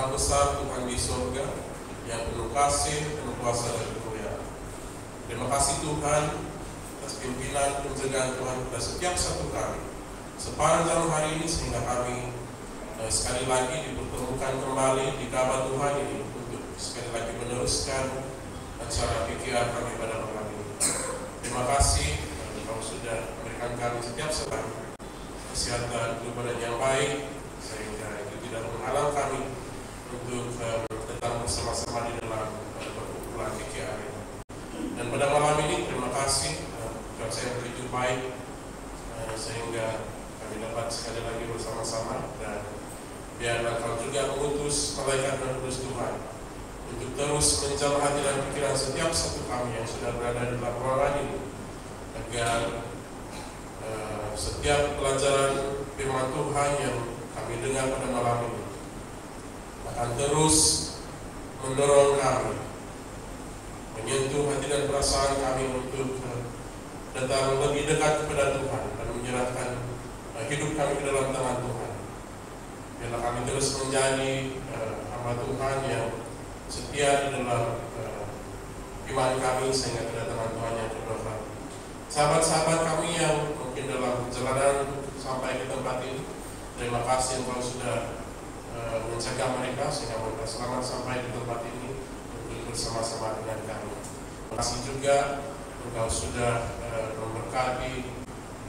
Maha Besar Tuhan di surga yang penuh kasih, penuh kuasa dan kemuliaan. Terima kasih Tuhan atas pimpinan penjagaan Tuhan pada setiap satu kami sepanjang hari ini, sehingga kami sekali lagi dipertemukan kembali di kabar Tuhan ini untuk sekali lagi meneruskan acara PKR kami pada malam ini. Terima kasih Kau sudah memberikan kami setiap saat kesehatan, kehidupan yang baik, sehingga itu tidak menghalang kami untuk tetap bersama-sama di dalam perkumpulan PKR ini. Dan pada malam ini terima kasih karena saya begitu baik sehingga kami dapat sekali lagi bersama-sama, dan biarlah Kau juga mengutus malaikat dan kudus Tuhan untuk terus menjamah hati dan pikiran setiap satu kami yang sudah berada di dalam ruangan ini, agar setiap pelajaran firman Tuhan yang kami dengar pada malam ini akan terus mendorong kami, menyentuh hati dan perasaan kami untuk datang lebih dekat kepada Tuhan dan menyerahkan hidup kami ke dalam tangan Tuhan. Biarlah kami terus menjadi hamba Tuhan yang setia di dalam iman kami sehingga kedatangan Tuhan yang kedua kali. Sahabat-sahabat kami yang mungkin dalam perjalanan sampai ke tempat ini, terima kasih Engkau sudah menjaga mereka sehingga mereka selamat sampai di tempat ini untuk bersama-sama dengan kami. Terima kasih juga Engkau sudah memberkati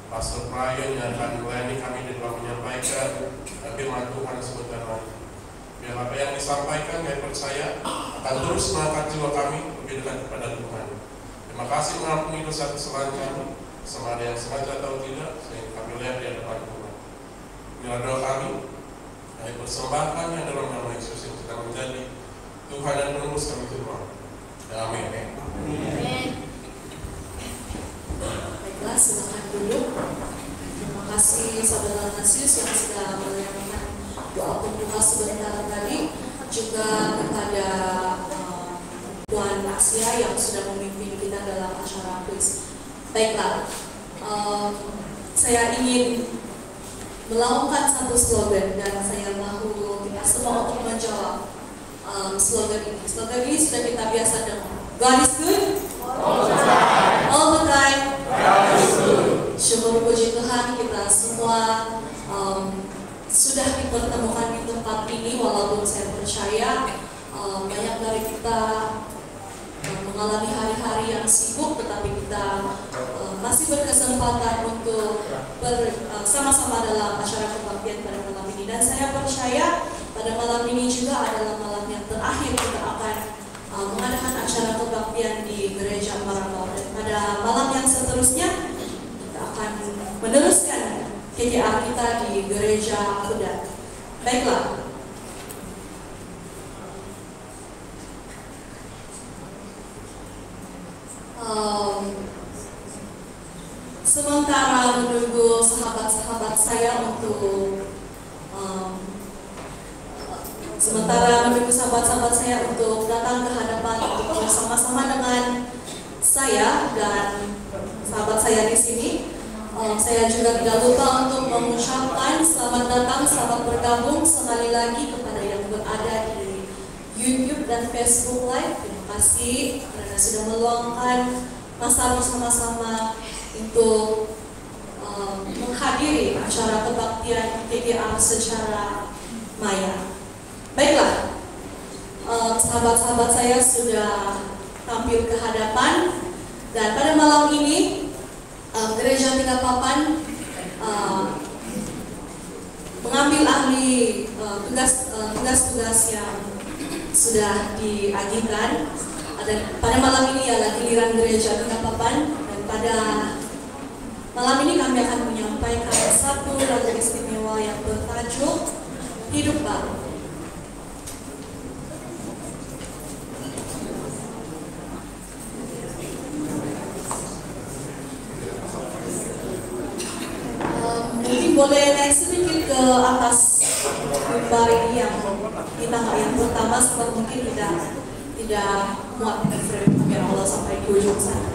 Pastor Brian yang akan melayani kami di dalam menyampaikan firman Tuhan sebentar lagi. Biar apa yang disampaikan, saya percaya akan terus mengangkat jiwa kami lebih dekat kepada Tuhan. Terima kasih mengampuni dosa kesalahan kami, sama ada yang sengaja atau tidak, sehingga kami lihat di hadapan Tuhan. Inilah doa kami, kami persembahkan yang dalam nama Yesus yang sedang menjadi Tuhan dan penebus kami semua. Amin. Baiklah, silakan duduk. Terima kasih Saudara Nasius yang sudah menyampaikan doa pembuka sebentar tadi, juga kepada Tuan Asia yang sudah memimpin kita dalam acara kuis. Baiklah, saya ingin melakukan satu slogan dan saya mahu kita semua untuk menjawab slogan ini. Slogan ini sudah kita biasa dengar. God is good all the time. All the time. God is good. Syukur puji Tuhan, kita semua sudah dipertemukan di tempat ini, walaupun saya percaya banyak dari kita mengalami hari-hari yang sibuk, tetapi kita masih berkesempatan untuk bersama-sama dalam acara kebaktian pada malam ini. Dan saya percaya pada malam ini juga adalah malam yang terakhir kita akan mengadakan acara kebaktian di Gereja Marabau. Dan pada malam yang seterusnya kita akan meneruskan KKR kita di Gereja Kuda. Baiklah. Sementara menunggu sahabat-sahabat saya untuk datang ke hadapan untuk bersama-sama dengan saya dan sahabat saya di sini, saya juga tidak lupa untuk mengucapkan selamat datang, selamat bergabung sekali lagi kepada yang berada di YouTube dan Facebook Live. Terima kasih karena sudah meluangkan masa bersama-sama untuk menghadiri acara kebaktian KKR secara maya. Baiklah, sahabat-sahabat saya sudah tampil ke hadapan, dan pada malam ini Gereja Tiga Papan mengambil ahli tugas-tugas yang sudah diajukan. Pada malam ini adalah giliran Gereja Tiga Papan, dan pada malam ini kami akan menyampaikan satu lagu istimewa yang bertajuk Hidup Baru. Mungkin boleh naik sedikit ke atas mimbar ini yang pertama, sebab mungkin tidak muat frame kamera Allah sampai ke ujung sana.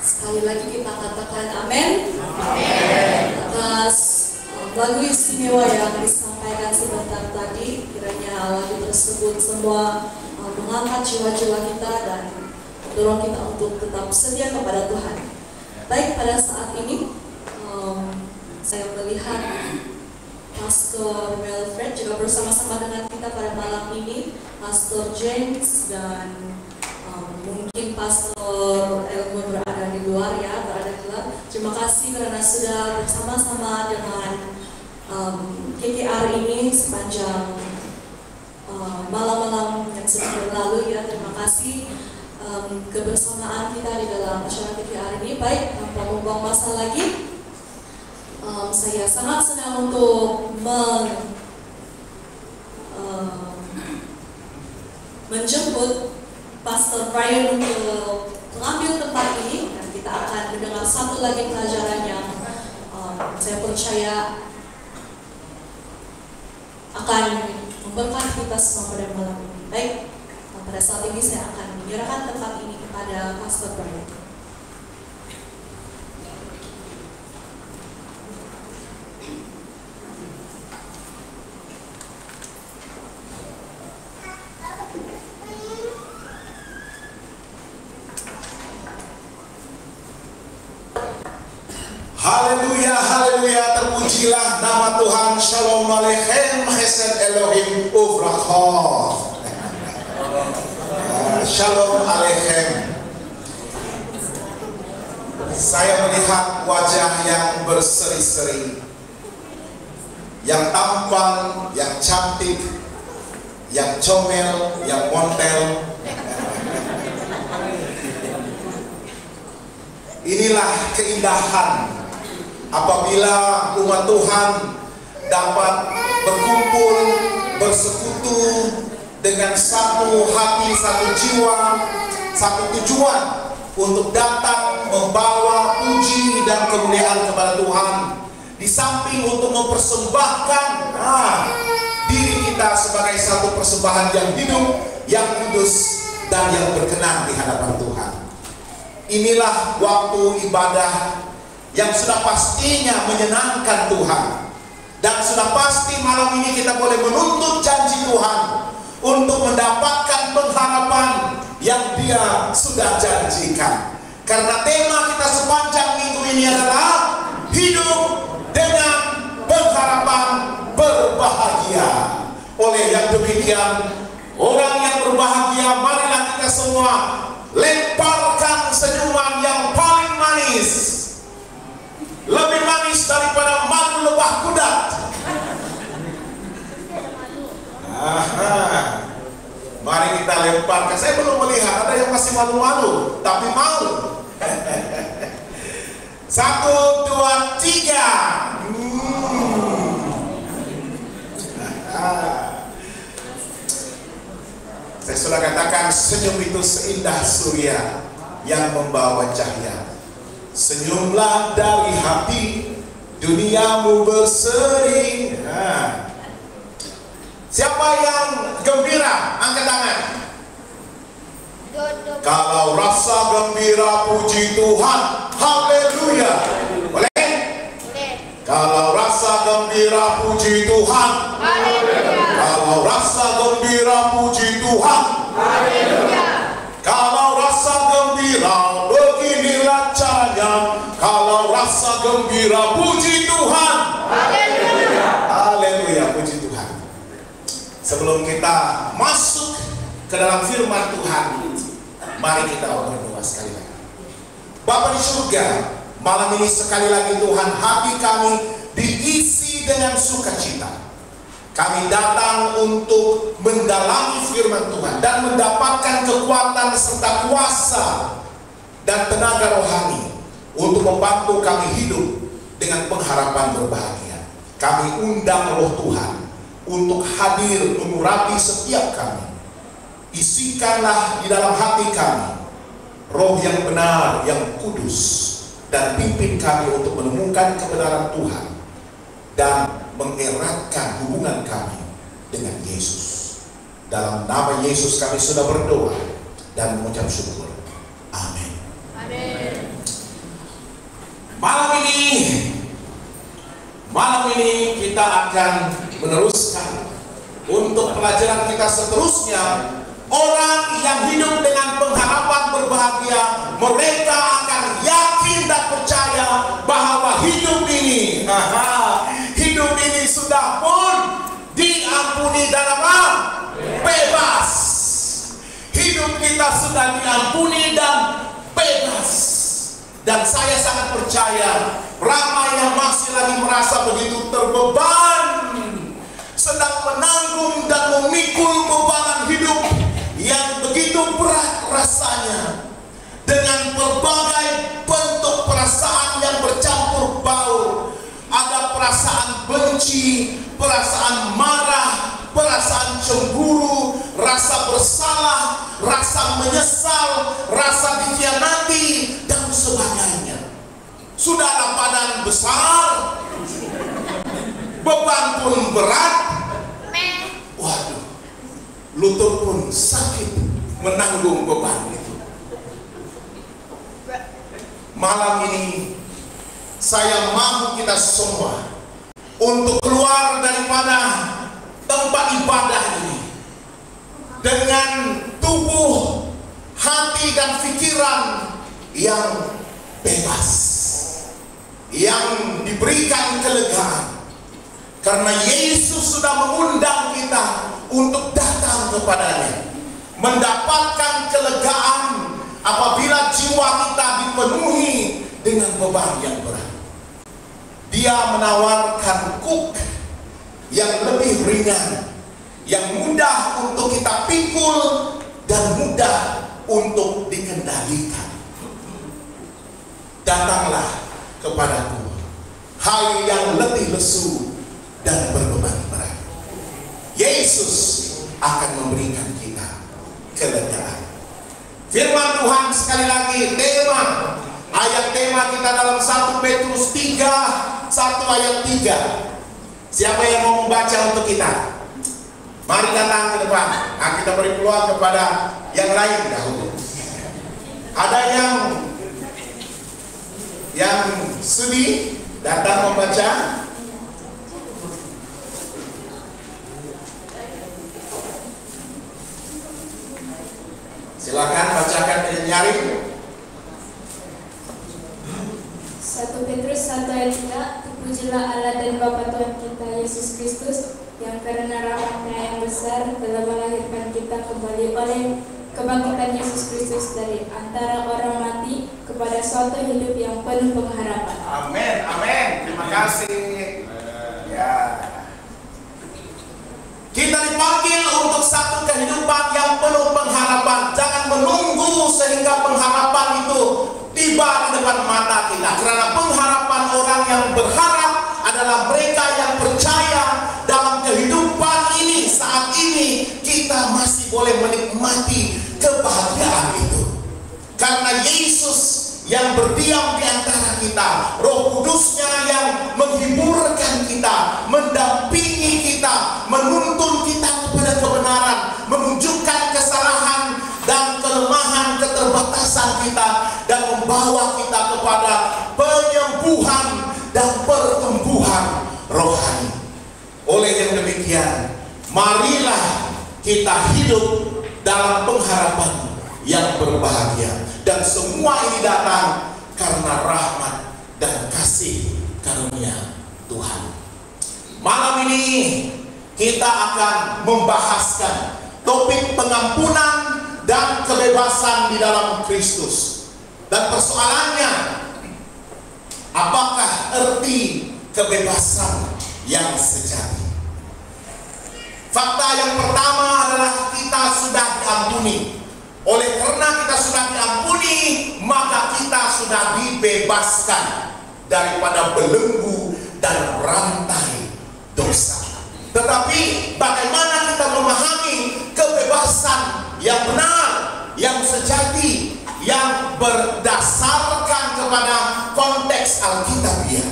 Sekali lagi kita katakan amin. Atas lagu istimewa yang disampaikan sebentar tadi, kiranya lagu tersebut semua mengangkat jiwa-jiwa kita dan mendorong kita untuk tetap setia kepada Tuhan. Baik, pada saat ini saya melihat Pastor Wilfred juga bersama-sama dengan kita pada malam ini, Pastor James dan mungkin Pastor Elmo berada di luar ya, berada di luar. Terima kasih karena sudah bersama-sama dengan KKR ini sepanjang malam-malam yang sudah berlalu ya. Terima kasih kebersamaan kita di dalam acara KKR ini. Baik, tanpa membuang masa lagi, saya sangat senang untuk menjemput Pastor Brian untuk mengambil tempat ini, dan kita akan mendengar satu lagi pelajaran yang saya percaya akan memberkati kita semua pada malam ini. Baik, pada saat ini saya akan menyerahkan tempat ini kepada Pastor Brian. Haleluya, haleluya, terpujilah nama Tuhan. Shalom Aleichem, Chesed Elohim Uvrachah. Shalom Aleichem. Saya melihat wajah yang berseri-seri, yang tampan, yang cantik, yang comel, yang montel. Inilah keindahan apabila umat Tuhan dapat berkumpul, bersekutu dengan satu hati, satu jiwa, satu tujuan untuk datang membawa puji dan kemuliaan kepada Tuhan. Di samping untuk mempersembahkan diri kita sebagai satu persembahan yang hidup, yang kudus, dan yang berkenan di hadapan Tuhan. Inilah waktu ibadah yang sudah pastinya menyenangkan Tuhan. Dan sudah pasti malam ini kita boleh menuntut janji Tuhan untuk mendapatkan pengharapan yang Dia sudah janjikan. Karena tema kita sepanjang minggu ini adalah hidup dengan pengharapan berbahagia. Oleh yang demikian, orang yang berbahagia, marilah kita semua lemparkan senyuman yang paling manis Mari kita lemparkan. Saya belum melihat, ada yang masih malu-malu, tapi mau. 1, 2, 3. Saya sudah katakan, senyum itu seindah surya yang membawa cahaya. Senyumlah dari hati, duniamu berseri. Siapa yang gembira? Angkat tangan. Kalau rasa gembira, puji Tuhan. Haleluya. Boleh? Kalau rasa gembira, puji Tuhan. Haleluya. Kalau rasa gembira, puji Tuhan. Haleluya. Kalau rasa gembira, beginilah caranya. Kalau rasa gembira, puji Tuhan. Haleluya. Haleluya, puji Tuhan. Sebelum kita masuk ke dalam firman Tuhan, mari kita berdoa sekali lagi. Bapa di surga, malam ini sekali lagi Tuhan, hati kami diisi dengan sukacita. Kami datang untuk mendalami firman Tuhan dan mendapatkan kekuatan serta kuasa dan tenaga rohani untuk membantu kami hidup dengan pengharapan berbahagia. Kami undang Roh Tuhan untuk hadir mengurapi setiap kami. Isikanlah di dalam hati kami Roh yang benar, yang kudus, dan pimpin kami untuk menemukan kebenaran Tuhan dan mengeratkan hubungan kami dengan Yesus. Dalam nama Yesus kami sudah berdoa dan mengucap syukur. Amin. Amin. Malam ini kita akan meneruskan untuk pelajaran kita seterusnya. Orang yang hidup dengan pengharapan berbahagia, mereka akan yakin dan percaya bahwa hidup ini sudah pun diampuni dan bebas. Hidup kita sudah diampuni dan bebas. Dan saya sangat percaya ramai yang masih lagi merasa begitu terbeban, sedang menanggung dan memikul beban hidup yang begitu berat rasanya, dengan berbagai bentuk perasaan yang bercampur baur. Ada perasaan benci, perasaan marah, perasaan cemburu, rasa bersalah, rasa menyesal, rasa dikhianati, dan sebagainya. Sudahlah badan besar, beban pun berat, waduh, lutut pun sakit menanggung beban itu. Malam ini saya mau kita semua untuk keluar daripada tempat ibadah ini dengan tubuh, hati, dan pikiran yang bebas, yang diberikan kelegaan, karena Yesus sudah mengundang kita untuk datang kepadanya, mendapatkan kelegaan apabila jiwa kita dipenuhi dengan beban yang berat. Dia menawarkan kuk yang lebih ringan, yang mudah untuk kita pikul dan mudah untuk dikendalikan. Datanglah kepadaku, hai yang letih lesu dan berbeban berat. Yesus akan memberikan kita kelegaan. Firman Tuhan sekali lagi, ayat tema kita dalam 1 Petrus 3, 1 ayat 3. Siapa yang mau membaca untuk kita? Mari datang ke depan. Nah, kita beri peluang kepada yang lain dahulu. Ada yang sudi datang membaca? Silakan bacakan dengan nyaring. 1 Petrus 1 ayat 3. Terpujilah Allah dan Bapa Tuhan kita Yesus Kristus, yang karena rahmat-Nya yang besar telah melahirkan kita kembali oleh kebangkitan Yesus Kristus dari antara orang mati kepada suatu hidup yang penuh pengharapan. Amin, amin. Terima kasih. Ya. Kita Kita dipanggil untuk satu kehidupan yang penuh pengharapan. Jangan menunggu sehingga pengharapan itu tiba di depan mata kita. Karena pengharapan orang yang berharap adalah mereka yang percaya dalam kehidupan ini. Saat ini kita masih boleh menikmati kebahagiaan itu. Karena Yesus yang berdiam di antara kita, Roh Kudusnya yang menghiburkan kita, mendampingi kita, menuntun kita kepada kebenaran, menunjukkan kesalahan dan kelemahan, keterbatasan kita, dan membawa kita kepada penyembuhan dan pertumbuhan rohani. Oleh yang demikian, marilah kita hidup dalam pengharapan yang berbahagia. Dan semua ini datang karena rahmat dan kasih karunia Tuhan. Malam ini kita akan membahaskan topik pengampunan dan kebebasan di dalam Kristus. Dan persoalannya, apakah arti kebebasan yang sejati? Fakta yang pertama adalah kita sudah diampuni. Oleh karena kita sudah diampuni, maka kita sudah dibebaskan daripada belenggu dan rantai dosa. Tetapi bagaimana kita memahami kebebasan yang benar, yang sejati, yang berdasarkan kepada konteks Alkitabiah?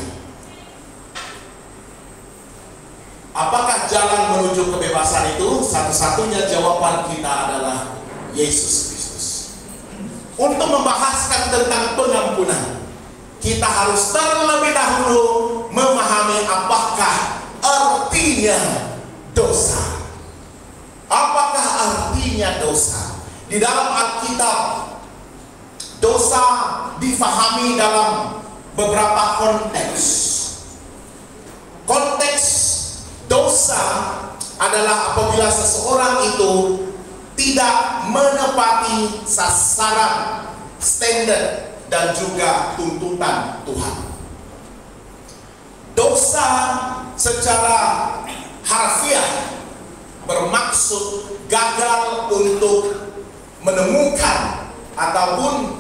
Apakah jalan menuju kebebasan itu? Satu-satunya jawaban kita adalah Yesus Kristus. Untuk membahaskan tentang pengampunan, kita harus terlebih dahulu memahami apakah artinya dosa. Apakah artinya dosa? Di dalam Alkitab, dosa difahami dalam beberapa konteks. Konteks dosa adalah apabila seseorang itu tidak menepati sasaran, standar, dan juga tuntutan Tuhan. Dosa secara harfiah bermaksud gagal untuk menemukan ataupun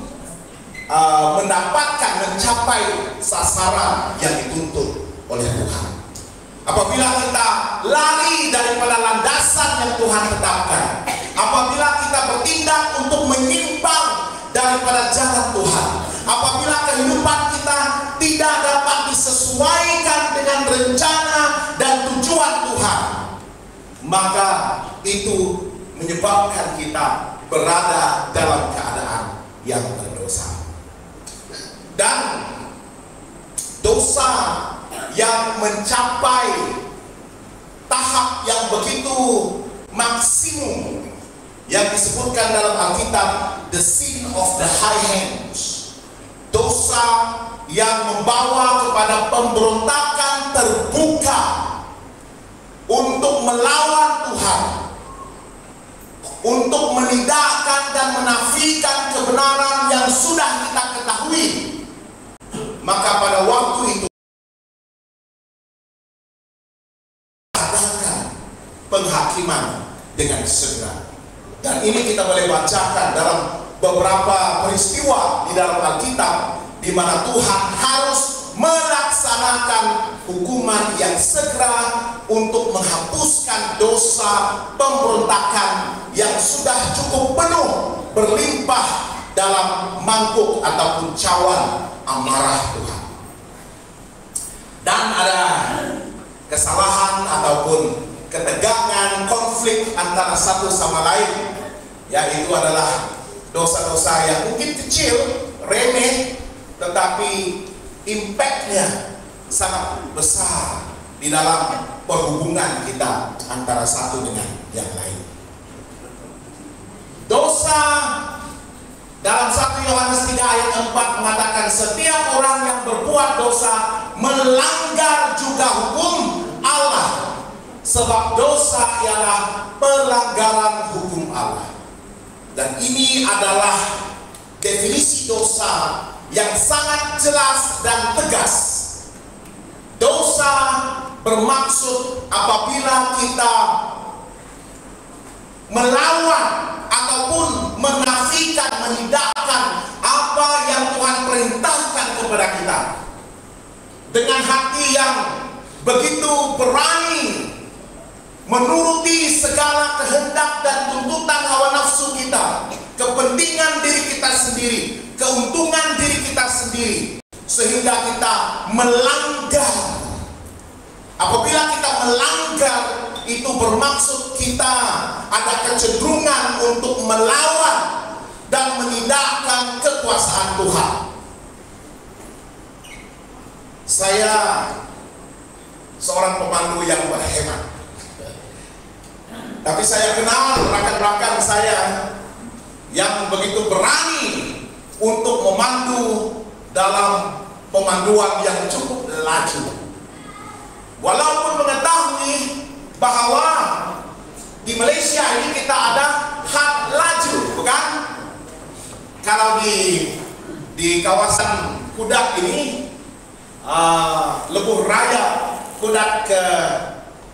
mendapatkan, mencapai sasaran yang dituntut oleh Tuhan. Apabila kita lari daripada landasan yang Tuhan tetapkan, apabila kita bertindak untuk menyimpang daripada jalan Tuhan, apabila kehidupan kita tidak dapat disesuaikan dengan rencana dan tujuan Tuhan, maka itu menyebabkan kita berada dalam keadaan yang berdosa. Dan dosa yang mencapai tahap yang begitu maksimum yang disebutkan dalam Alkitab, the sin of the high hands, dosa yang membawa kepada pemberontakan terbuka untuk melawan Tuhan, untuk menidakkan dan menafikan kebenaran yang sudah kita ketahui. Maka pada waktu itu penghakiman dengan segera. Dan ini kita boleh bacakan dalam beberapa peristiwa di dalam Alkitab, di mana Tuhan harus melaksanakan hukuman yang segera untuk menghapuskan dosa pemberontakan yang sudah cukup penuh berlimpah dalam mangkuk ataupun cawan amarah Tuhan. Dan ada kesalahan ataupun ketegangan, konflik antara satu sama lain, yaitu adalah dosa-dosa yang mungkin kecil, remeh, tetapi impact-nya sangat besar di dalam perhubungan kita antara satu dengan yang lain. Dosa dalam 1 Yohanes 3 ayat 4 mengatakan, setiap orang yang berbuat dosa melanggar juga hukum Allah. Sebab dosa ialah pelanggaran hukum Allah. Dan ini adalah definisi dosa yang sangat jelas dan tegas. Dosa bermaksud apabila kita melawan ataupun menafikan, menidakkan apa yang Tuhan perintahkan kepada kita. Dengan hati yang begitu berani menuruti segala kehendak dan tuntutan hawa nafsu kita, kepentingan diri kita sendiri, keuntungan diri kita sendiri, sehingga kita melanggar. Apabila kita melanggar, itu bermaksud kita ada kecenderungan untuk melawan dan menidakkan kekuasaan Tuhan. Saya seorang pemandu yang berhemat, tapi saya kenal rekan-rekan saya yang begitu berani untuk memandu dalam pemanduan yang cukup laju. Walaupun mengetahui bahwa di Malaysia ini kita ada had laju, bukan? Kalau di kawasan Kudat ini, Lebuh Raya Kudat ke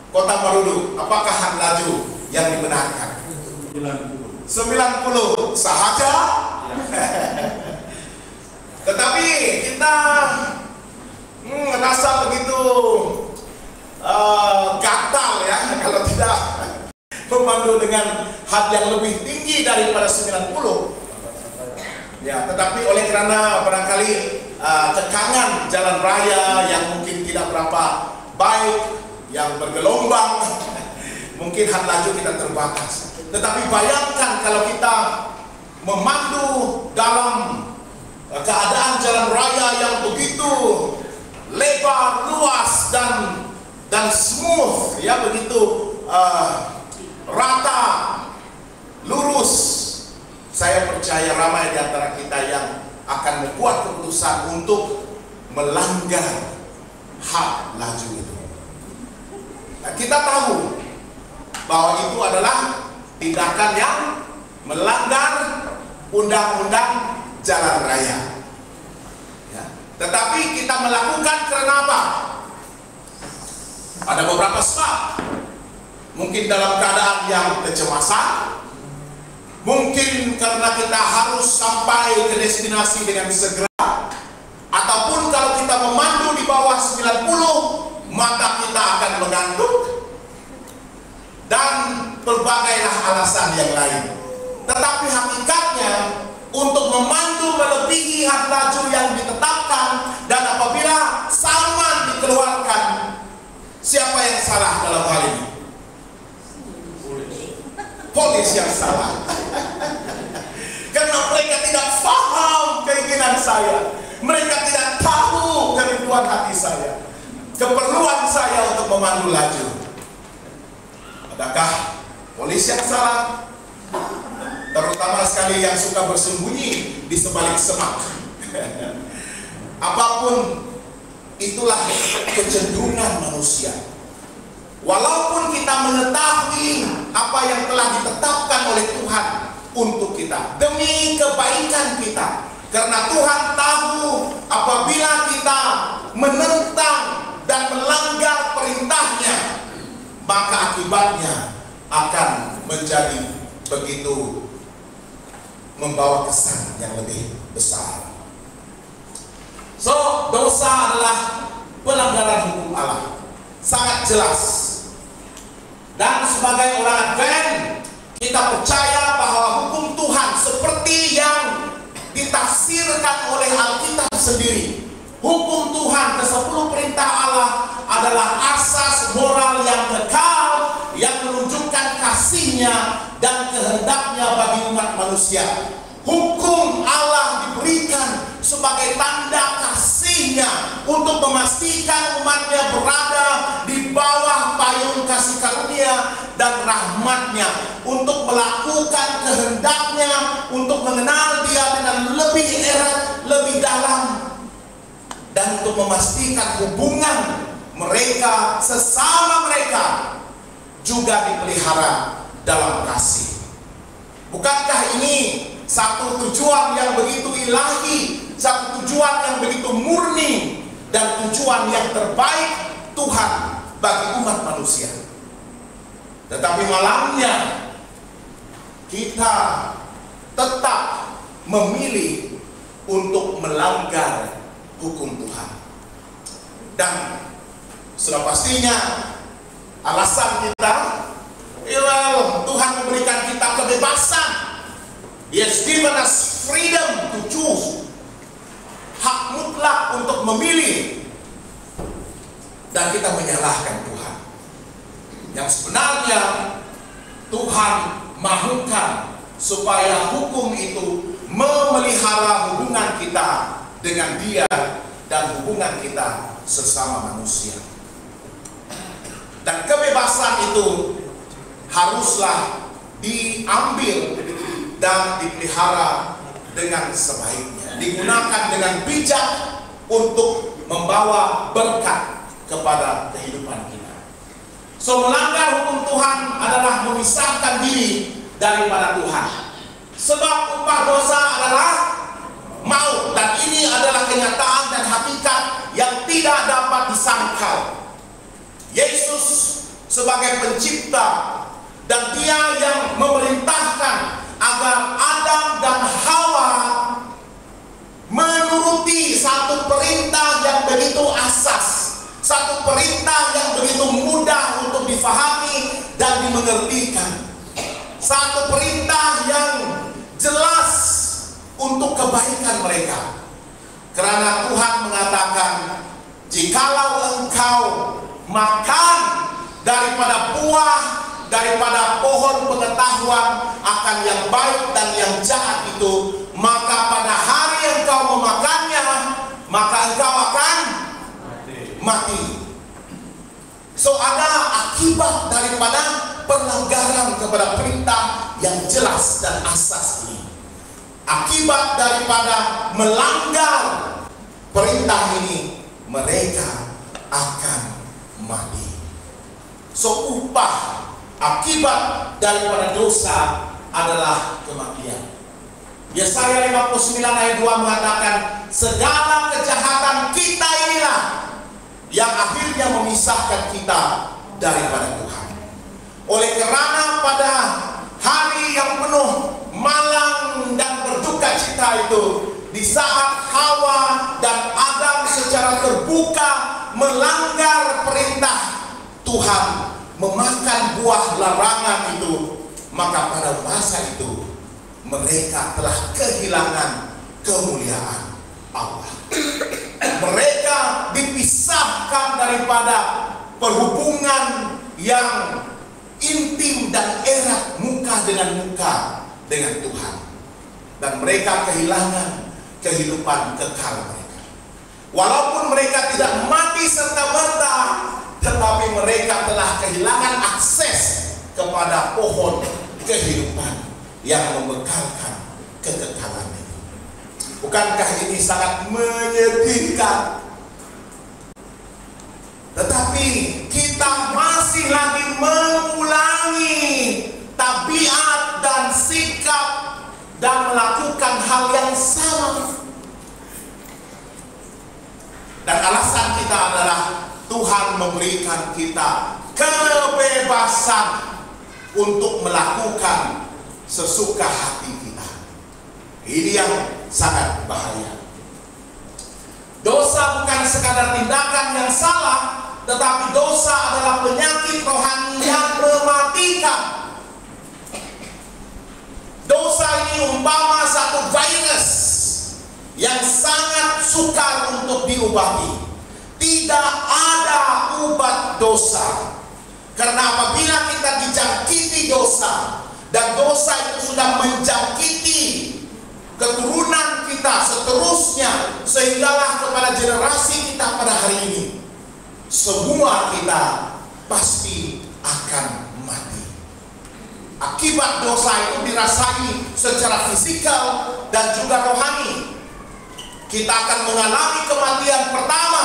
Kota Marudu, apakah had laju yang dibenarkan? 90 sahaja. Tetapi kita merasa begitu gatal ya kalau tidak memandu dengan had yang lebih tinggi daripada 90. Ya, tetapi oleh karena barangkali tekangan jalan raya yang mungkin tidak berapa baik, yang bergelombang, mungkin had laju kita terbatas. Tetapi bayangkan kalau kita memandu dalam keadaan jalan raya yang begitu lebar, luas dan smooth, ya, begitu rata, lurus. Saya percaya ramai di antara kita yang akan membuat keputusan untuk melanggar had laju itu. Nah, kita tahu bahwa itu adalah tindakan yang melanggar undang-undang jalan raya. Ya. Tetapi kita melakukan karena apa? Ada beberapa sebab. Mungkin dalam keadaan yang kecemasan, mungkin karena kita harus sampai ke destinasi dengan segera, ataupun kalau kita memandu di bawah 90, maka kita akan mengantuk, dan berbagailah alasan yang lain. Tetapi hakikatnya, untuk memandu melebihi had laju yang ditetapkan, dan apabila saman dikeluarkan, siapa yang salah dalam hal ini? Polis yang salah. Karena mereka tidak paham keinginan saya, mereka tidak tahu kerinduan hati saya, keperluan saya untuk memandu laju. Adakah polis yang salah? Terutama sekali yang suka bersembunyi di sebalik semak. Apapun itulah kecenderungan manusia. Walaupun kita mengetahui apa yang telah ditetapkan oleh Tuhan untuk kita, demi kebaikan kita, karena Tuhan tahu apabila kita menentang dan melanggar perintahnya, maka akibatnya akan menjadi begitu membawa kesan yang lebih besar. So, dosa adalah pelanggaran hukum Allah, sangat jelas. Dan sebagai orang Advent, kita percaya bahwa hukum Tuhan seperti yang ditafsirkan oleh Alkitab sendiri. Hukum Tuhan, ke-10 perintah Allah adalah asas moral yang kekal, yang menunjukkan kasih-Nya dan kehendaknya bagi umat manusia. Hukum Allah diberikan sebagai tanda kasih-Nya untuk memastikan umatnya berada di bawah payung kasih karunia dan rahmat-Nya, untuk melakukan kehendak-Nya, untuk mengenal Dia dengan lebih erat, lebih dalam, dan untuk memastikan hubungan mereka sesama mereka juga dipelihara dalam kasih. Bukankah ini satu tujuan yang begitu ilahi, satu tujuan yang begitu murni, dan tujuan yang terbaik Tuhan bagi umat manusia? Tetapi malamnya kita tetap memilih untuk melanggar hukum Tuhan. Dan sudah pastinya alasan kita, Tuhan memberikan kita kebebasan. He has given us freedom to choose. Hak mutlak untuk memilih. Dan kita menyalahkan Tuhan. Yang sebenarnya Tuhan mahukan supaya hukum itu memelihara hubungan kita dengan Dia dan hubungan kita sesama manusia. Dan kebebasan itu haruslah diambil dan dipelihara dengan sebaiknya, digunakan dengan bijak untuk membawa berkat kepada kehidupan kita. So, melanggar hukum Tuhan adalah memisahkan diri daripada Tuhan. Sebab upah dosa adalah maut, dan ini adalah kenyataan dan hakikat yang tidak dapat disangkal. Yesus sebagai pencipta dan Dia yang memerintahkan agar Adam dan Hawa menuruti satu perintah yang begitu asas, satu perintah yang begitu mudah untuk difahami dan dimengertikan, satu perintah yang jelas untuk kebaikan mereka. Karena Tuhan mengatakan, jikalau engkau makan daripada buah daripada pohon pengetahuan akan yang baik dan yang jahat itu, maka pada hari engkau memakannya, maka engkau akan mati. So, ada akibat daripada pelanggaran kepada perintah yang jelas dan asas ini. Akibat daripada melanggar perintah ini, mereka akan mati. So, upah akibat daripada dosa adalah kematian. Yesaya 59 ayat 2 mengatakan, segala kejahatan kita inilah yang akhirnya memisahkan kita daripada Tuhan. Oleh kerana pada hari yang penuh malang dan berduka cita itu, di saat Hawa dan Adam secara terbuka melanggar perintah Tuhan, memakan buah larangan itu, maka pada masa itu mereka telah kehilangan kemuliaan Allah. Mereka dipisahkan daripada perhubungan yang intim dan erat muka dengan muka dengan Tuhan, dan mereka kehilangan kehidupan kekal mereka. Walaupun mereka tidak mati serta-merta, tetapi mereka telah kehilangan akses kepada pohon kehidupan yang membekalkan kekekalan itu. Bukankah ini sangat menyedihkan? Tetapi kita masih lagi mengulangi tabiat dan sikap dan melakukan hal yang sama. Dan alasan kita adalah Tuhan memberikan kita kebebasan untuk melakukan sesuka hati kita. Ini yang sangat bahaya. Dosa bukan sekadar tindakan yang salah, tetapi dosa adalah penyakit rohani yang mematikan. Dosa ini umpama satu virus yang sangat sukar untuk diobati. Tidak ada obat dosa. Karena apabila kita dijangkiti dosa, dan dosa itu sudah menjangkiti keturunan kita seterusnya, sehinggalah kepada generasi kita pada hari ini, semua kita pasti akan mati. Akibat dosa itu dirasai secara fisikal dan juga rohani. Kita akan mengalami kematian pertama,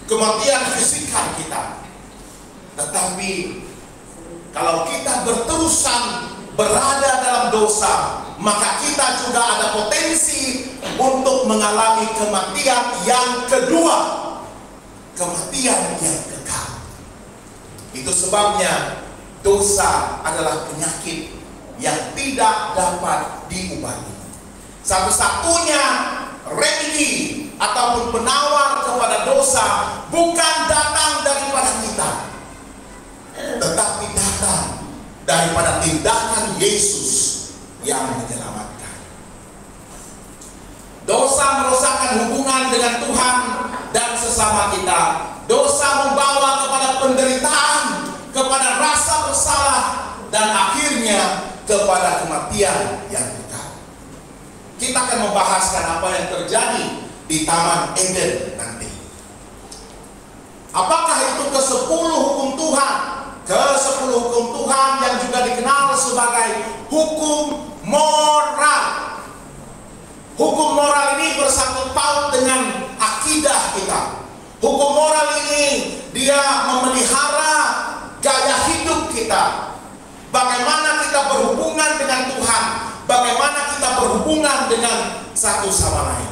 kematian fisikal kita. Tetapi kalau kita berterusan berada dalam dosa, maka kita juga ada potensi untuk mengalami kematian yang kedua, kematian yang kekal. Itu sebabnya dosa adalah penyakit yang tidak dapat diubati. Satu-satunya remedi ataupun penawar kepada dosa bukan datang daripada kita, tetapi datang daripada tindakan Yesus yang menyelamatkan. Dosa merosakkan hubungan dengan Tuhan dan sesama kita. Dosa membawa kepada penderitaan, kepada rasa bersalah, dan akhirnya kepada kematian yang kekal. Kita akan membahaskan apa yang terjadi di Taman Eden nanti. Apakah itu ke-10 hukum Tuhan? Ke-10 hukum Tuhan yang juga dikenal sebagai hukum moral. Hukum moral ini bersangkut paut dengan akidah kita. Hukum moral ini dia memelihara gaya hidup kita. Bagaimana kita berhubungan dengan Tuhan, bagaimana kita berhubungan dengan satu sama lain.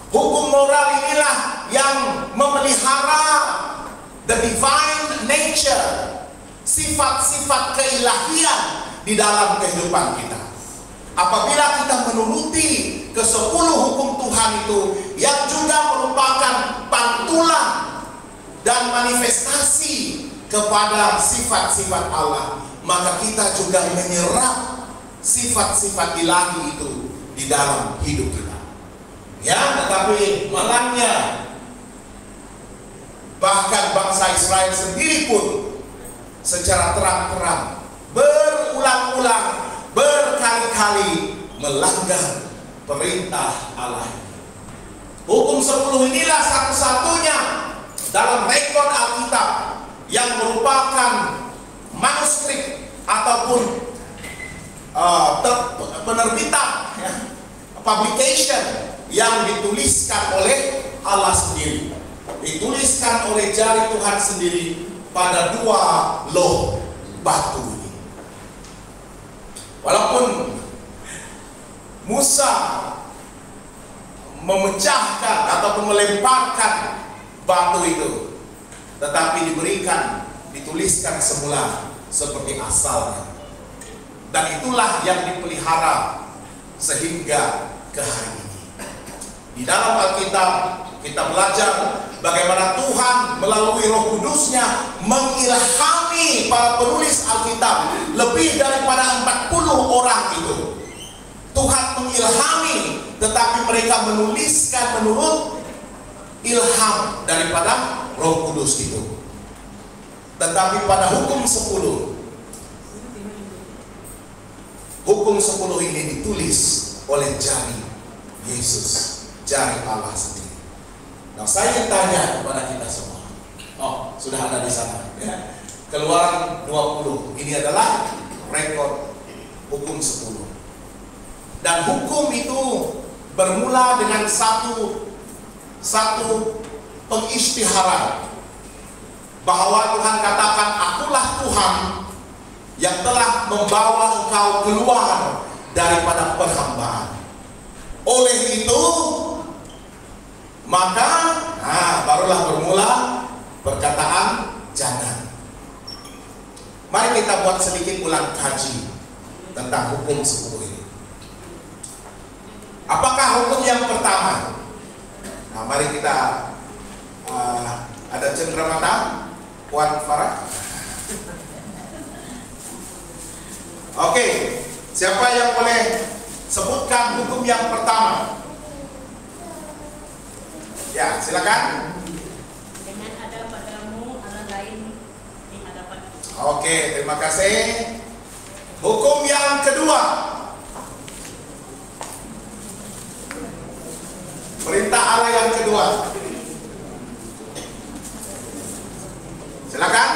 Hukum moral inilah yang memelihara the divine nature, sifat-sifat keilahian di dalam kehidupan kita. Apabila kita menuruti ke-10 hukum Tuhan itu, yang juga merupakan pantulan dan manifestasi kepada sifat-sifat Allah, maka kita juga menyerap sifat-sifat ilahi itu di dalam hidup kita. Ya, tetapi malangnya bahkan bangsa Israel sendiri pun secara terang-terang berulang-ulang, berkali-kali melanggar perintah Allah. Hukum 10 inilah satu-satunya dalam rekod Alkitab yang merupakan manuskrip ataupun penerbitan, publication yang dituliskan oleh Allah sendiri, dituliskan oleh jari Tuhan sendiri pada 2 loh batu ini. Walaupun Musa memecahkan ataupun melemparkan batu itu, tetapi dituliskan semula seperti asalnya. Dan itulah yang dipelihara sehingga ke hari ini. Di dalam Alkitab kita belajar bagaimana Tuhan melalui Roh Kudus-Nya mengilhami para penulis Alkitab. Lebih daripada 40 orang itu Tuhan mengilhami, tetapi mereka menuliskan menurut ilham daripada Roh Kudus itu. Tetapi pada hukum 10 ini ditulis oleh jari Yesus, jari Allah sendiri. Nah, saya tanya kepada kita semua. Oh, sudah ada di sana ya. Keluaran 20 ini adalah rekod hukum 10. Dan hukum itu bermula dengan satu pengisytiharan bahwa Tuhan katakan, akulah Tuhan yang telah membawa engkau keluar daripada perhambaan. Oleh itu maka barulah bermula perkataan jangan. Mari kita buat sedikit ulang kaji tentang hukum 10 ini. Apakah hukum yang pertama? Nah, mari kita ada cenderamata Puan Farah. Oke, siapa yang boleh sebutkan hukum yang pertama? Ya, silakan. Dengan ada padamu Allah lain di hadapan. Oke, terima kasih. Hukum yang kedua. Perintah Allah yang kedua. Silakan.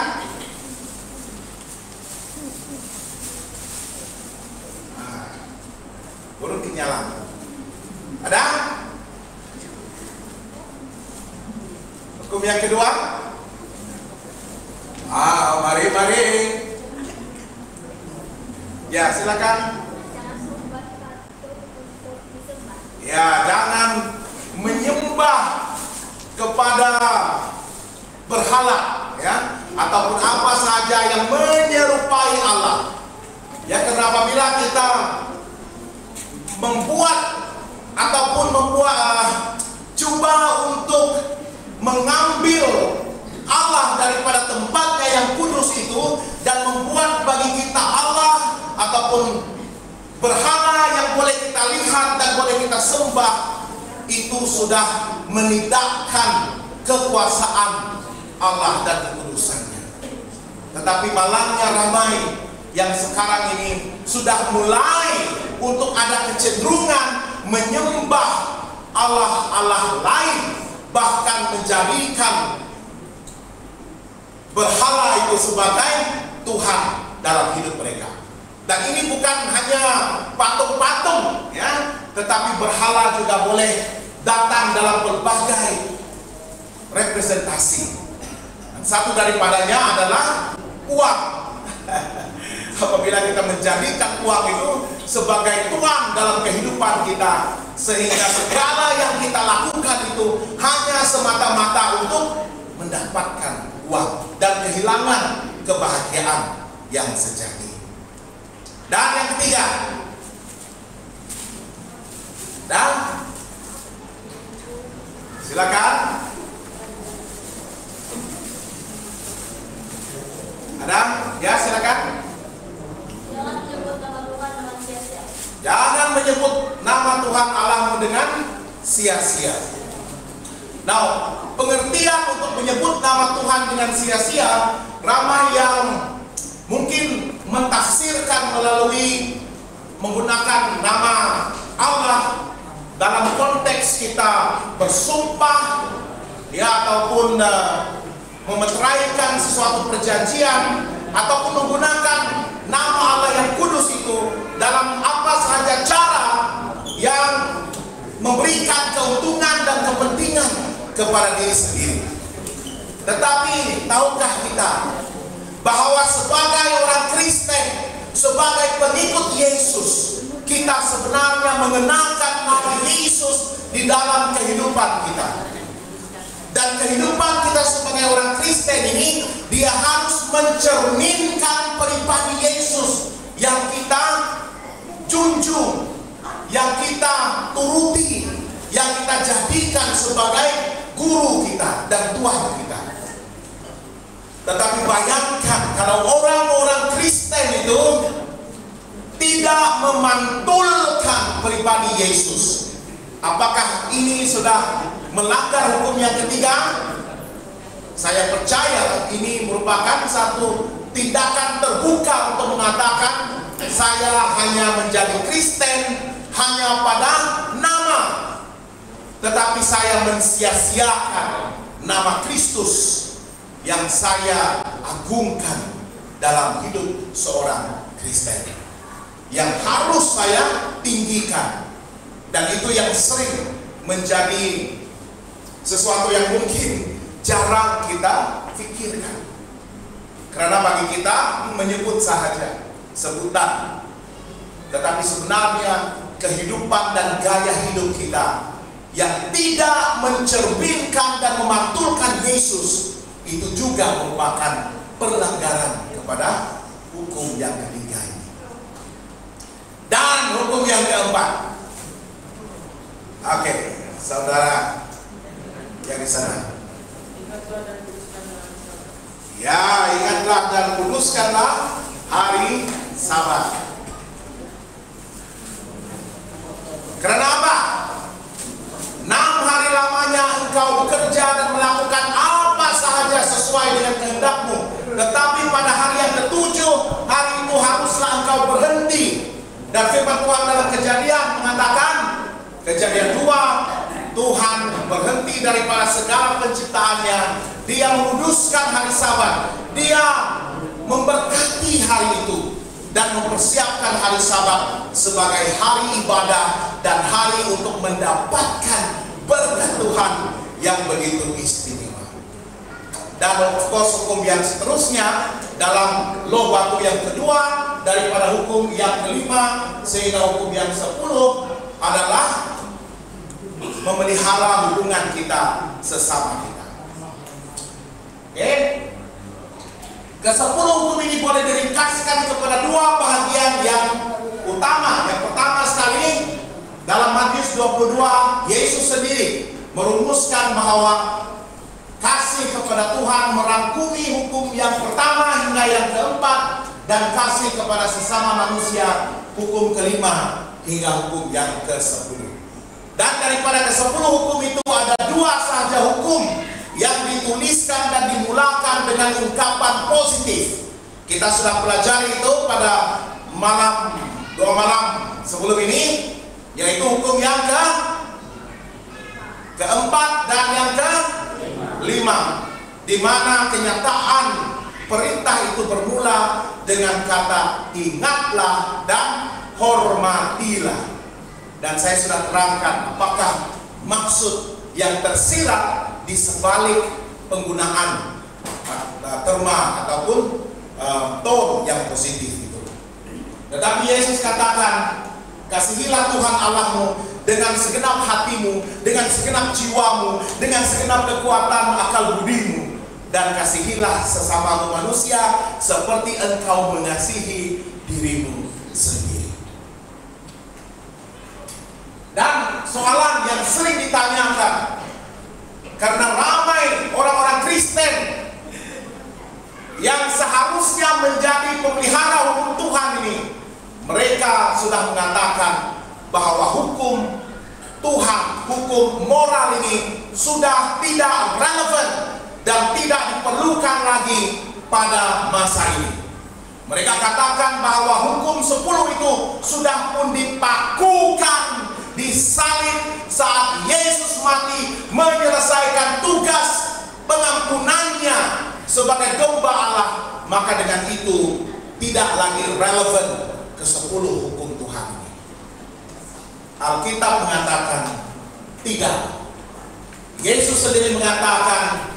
Burung kenyala. Ada? Hukum yang kedua. Mari. Ya, silakan. Ya, jangan menyembah kepada berhala, ya, ataupun apa saja yang menyerupai Allah. Ya, karena apabila kita membuat ataupun coba untuk mengambil Allah daripada tempatnya yang kudus itu dan membuat bagi kita Allah ataupun berhala yang boleh kita lihat dan boleh kita sembah, itu sudah menidakkan kekuasaan Allah dan kekudusannya. Tetapi malangnya ramai yang sekarang ini sudah mulai untuk ada kecenderungan menyembah Allah-Allah lain, bahkan menjadikan berhala itu sebagai Tuhan dalam hidup mereka. Dan ini bukan hanya patung-patung, ya, tetapi berhala juga boleh datang dalam berbagai representasi. Dan satu daripadanya adalah uang. Apabila kita menjadikan uang itu sebagai tuan dalam kehidupan kita, sehingga segala yang kita lakukan itu hanya semata-mata untuk mendapatkan uang dan kehilangan kebahagiaan yang sejati. Dan yang ketiga, dan silakan. Ada? Ya, silakan. Jangan menyebut nama Tuhan dengan sia-sia. Jangan menyebut nama Tuhan Allahmu dengan sia-sia. Nah, pengertian untuk menyebut nama Tuhan dengan sia-sia, ramai yang mungkin mentafsirkan melalui menggunakan nama Allah dalam konteks kita bersumpah, ya, ataupun memeteraikan sesuatu perjanjian, ataupun menggunakan nama Allah yang kudus itu dalam apa sahaja cara yang memberikan keuntungan dan kepentingan kepada diri sendiri. Tetapi tahukah kita bahwa sebagai orang Kristen, sebagai pengikut Yesus, kita sebenarnya mengenakan nama Yesus di dalam kehidupan kita. Dan kehidupan kita sebagai orang Kristen ini, dia harus mencerminkan pribadi Yesus yang kita junjung, yang kita turuti, yang kita jadikan sebagai guru kita dan Tuhan kita. Tetapi bayangkan kalau orang-orang Kristen itu tidak memantulkan pribadi Yesus, apakah ini sudah melanggar hukum yang ketiga? Saya percaya ini merupakan satu tindakan terbuka untuk mengatakan saya hanya menjadi Kristen hanya pada nama, tetapi saya mensia-siakan nama Kristus yang saya agungkan dalam hidup seorang Kristen, yang harus saya tinggikan. Dan itu yang sering menjadi sesuatu yang mungkin jarang kita pikirkan, karena bagi kita menyebut sahaja sebutan, tetapi sebenarnya kehidupan dan gaya hidup kita yang tidak mencerminkan dan memantulkan Yesus, itu juga merupakan pelanggaran kepada hukum yang ketiga ini. Dan hukum yang keempat, oke, saudara yang di sana, ya, ingatlah dan kuduskanlah hari Sabat. Karena apa? 6 hari lamanya engkau bekerja dan melakukan apa sahaja sesuai dengan kehendakmu, tetapi pada hari yang ketujuh, hari itu haruslah engkau berhenti. Dan firman Tuhan dalam Kejadian mengatakan, Kejadian 2, Tuhan berhenti daripada segala penciptaannya. Dia menguduskan hari Sabat. Dia memberkati hari itu dan mempersiapkan hari Sabat sebagai hari ibadah dan hari untuk mendapatkan berkat Tuhan yang begitu istimewa. Dan of course hukum yang seterusnya dalam Loh Batu yang kedua daripada hukum yang kelima sehingga hukum yang 10 adalah memelihara hubungan kita sesama kita. Oke? Ke-10 hukum ini boleh diringkaskan kepada dua bahagian yang utama. Yang pertama sekali, dalam Matius 22, Yesus sendiri merumuskan bahwa kasih kepada Tuhan merangkumi hukum yang pertama hingga yang keempat, dan kasih kepada sesama manusia hukum kelima hingga hukum yang ke-10. Dan daripada ke-10 hukum itu ada dua saja hukum yang dituliskan dan dimulakan dengan ungkapan positif. Kita sudah pelajari itu pada dua malam sebelum ini, yaitu hukum yang keempat dan yang kelima, di mana kenyataan perintah itu bermula dengan kata ingatlah dan hormatilah. Dan saya sudah terangkan apakah maksud yang tersirat di sebalik penggunaan terma ataupun tone yang positif itu. Tetapi Yesus katakan, kasihilah Tuhan Allahmu dengan segenap hatimu, dengan segenap jiwamu, dengan segenap kekuatan akal budimu, dan kasihilah sesamamu manusia seperti engkau mengasihi dirimu sendiri. Dan soalan yang sering ditanyakan, karena ramai orang-orang Kristen yang seharusnya menjadi pemelihara hukum Tuhan ini, mereka sudah mengatakan bahwa hukum Tuhan, hukum moral ini sudah tidak relevan dan tidak diperlukan lagi pada masa ini. Mereka katakan bahwa hukum 10 itu sudah pun dipakukan, disalib saat Yesus mati menyelesaikan tugas pengampunannya sebagai domba Allah. Maka dengan itu tidak lagi relevan ke-10 hukum Tuhan ini. Alkitab mengatakan tidak. Yesus sendiri mengatakan,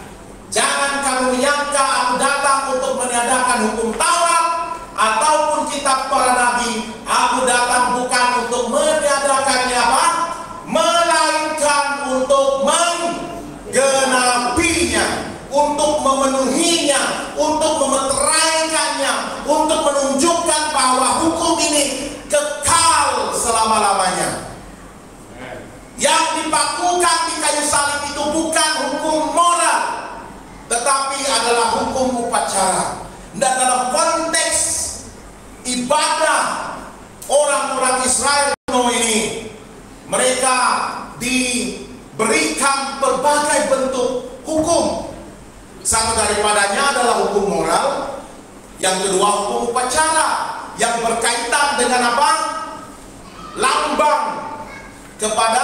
jangan kamu menyangka aku datang untuk meniadakan hukum Taurat ataupun kitab para nabi. Aku datang bukan untuk meniadakannya apa? Melainkan untuk menggenapinya, untuk memenuhinya, untuk memeteraikannya, untuk menunjukkan bahwa hukum ini kekal selama-lamanya. Yang dipakukan di kayu salib itu bukan hukum moral, tetapi adalah hukum upacara. Dan dalam konteks ibadah orang-orang Israel ini, mereka diberikan berbagai bentuk hukum. Satu daripadanya adalah hukum moral, yang kedua hukum upacara yang berkaitan dengan apa? Lambang kepada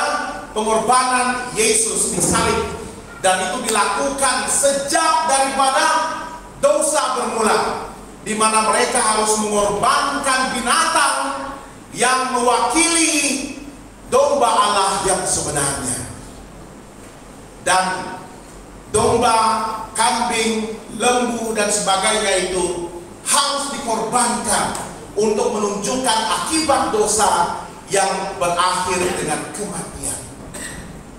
pengorbanan Yesus di salib, dan itu dilakukan sejak daripada dosa bermula, di mana mereka harus mengorbankan binatang yang mewakili domba Allah yang sebenarnya. Dan domba, kambing, lembu dan sebagainya itu harus dikorbankan untuk menunjukkan akibat dosa yang berakhir dengan kematian.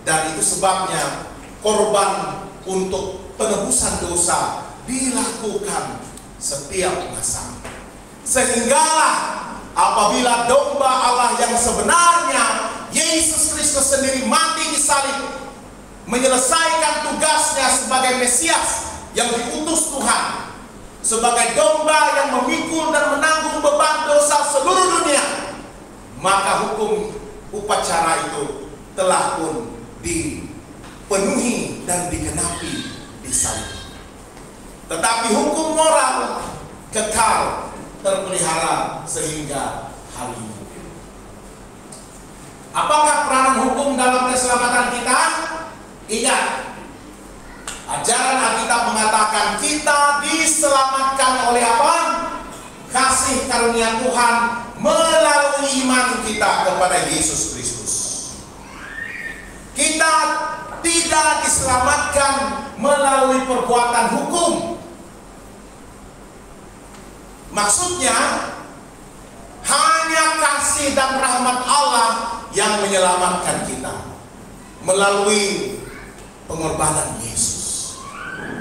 Dan itu sebabnya korban untuk penebusan dosa dilakukan setiap masa. Sehinggalah apabila domba Allah yang sebenarnya, Yesus Kristus sendiri, mati di salib, menyelesaikan tugasnya sebagai Mesias yang diutus Tuhan, sebagai domba yang memikul dan menanggung beban dosa seluruh dunia, maka hukum upacara itu telah pun dipenuhi dan digenapi di salib. Tetapi hukum moral kekal terpelihara sehingga hari ini. Apakah peranan hukum dalam keselamatan kita? Ingat, ajaran Alkitab mengatakan kita diselamatkan oleh apa? Kasih karunia Tuhan melalui iman kita kepada Yesus Kristus. Kita tidak diselamatkan melalui perbuatan hukum. Maksudnya, hanya kasih dan rahmat Allah yang menyelamatkan kita melalui pengorbanan Yesus.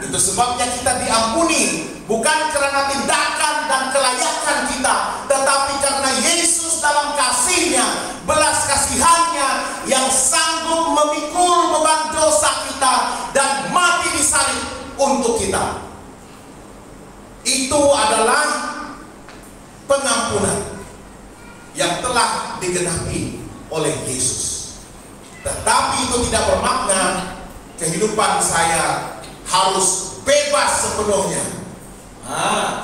Itu sebabnya kita diampuni bukan karena tindakan dan kelayakan kita, tetapi karena Yesus dalam kasih-Nya, belas kasihan-Nya yang sanggup memikul beban dosa kita dan mati di salib untuk kita. Itu adalah pengampunan yang telah digenapi oleh Yesus. Tetapi itu tidak bermakna kehidupan saya harus bebas sepenuhnya.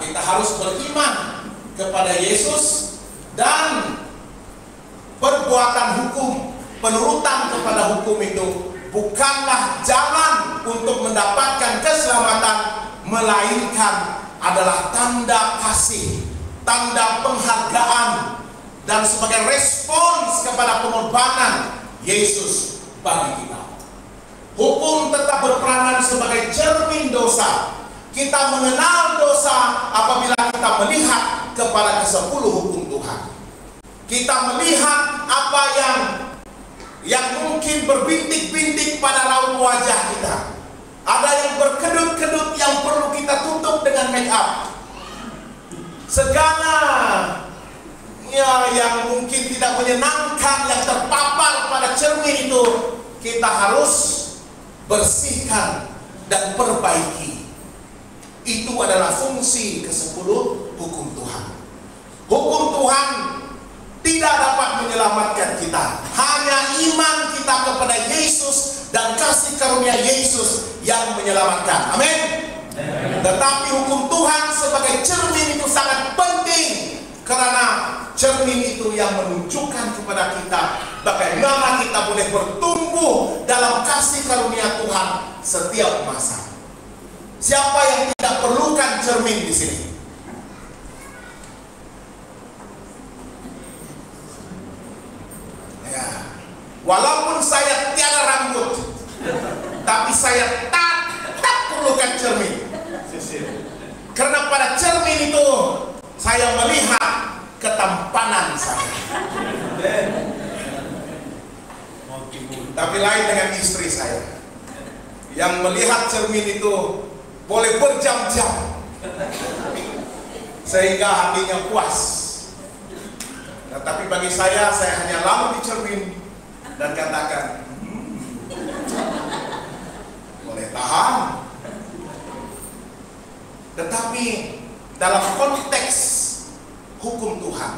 Kita harus beriman kepada Yesus, dan perbuatan hukum, penurutan kepada hukum itu bukanlah jalan untuk mendapatkan keselamatan, melainkan adalah tanda kasih, tanda penghargaan, dan sebagai respons kepada pengorbanan Yesus bagi kita. Hukum tetap berperanan sebagai cermin dosa. Kita mengenal dosa apabila kita melihat kepada ke-10 hukum Tuhan. Kita melihat apa yang mungkin berbintik-bintik pada raut wajah kita. Ada yang berkedut-kedut yang perlu kita tutup dengan make up. Segala yang mungkin tidak menyenangkan yang terpapar pada cermin itu, kita harus bersihkan dan perbaiki. Itu adalah fungsi ke-10 hukum Tuhan. Hukum Tuhan tidak dapat menyelamatkan kita. Hanya iman kita kepada Yesus dan kasih karunia Yesus yang menyelamatkan. Amin. Tetapi hukum Tuhan sebagai cermin itu sangat penting, karena cermin itu yang menunjukkan kepada kita bagaimana kita boleh bertumbuh dalam kasih karunia Tuhan setiap masa. Siapa yang tidak perlukan cermin di sini? Ya, walaupun saya tiada rambut, tapi saya tak perlukan cermin. Karena pada cermin itu saya melihat ketampanan saya. Tapi lain dengan istri saya, yang melihat cermin itu boleh berjam-jam sehingga hatinya puas. Nah, tapi bagi saya hanya lalu di cermin dan katakan, boleh tahan. Tetapi dalam konteks hukum Tuhan,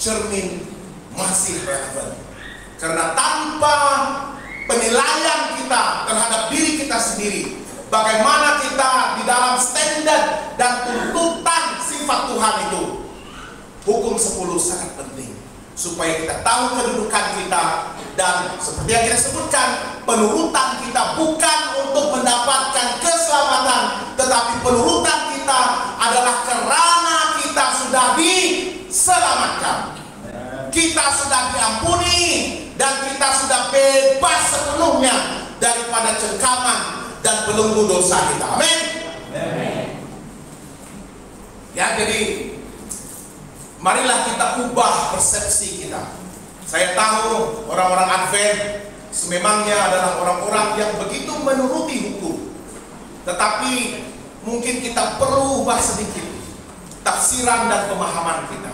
cermin masih relevan. Karena tanpa penilaian kita terhadap diri kita sendiri, bagaimana kita di dalam standar dan tuntutan sifat Tuhan itu, hukum 10 sangat penting. Supaya kita tahu kedudukan kita, dan seperti yang kita sebutkan, penurutan kita bukan untuk mendapatkan keselamatan, tetapi penurutan kita adalah karena kita sudah diselamatkan. Kita sudah diampuni dan kita sudah bebas sepenuhnya daripada cengkaman dan belenggu dosa kita. Amin. Ya, jadi marilah kita ubah persepsi kita. Saya tahu orang-orang Advent sememangnya adalah orang-orang yang begitu menuruti hukum. Tetapi mungkin kita perlu ubah sedikit tafsiran dan pemahaman kita.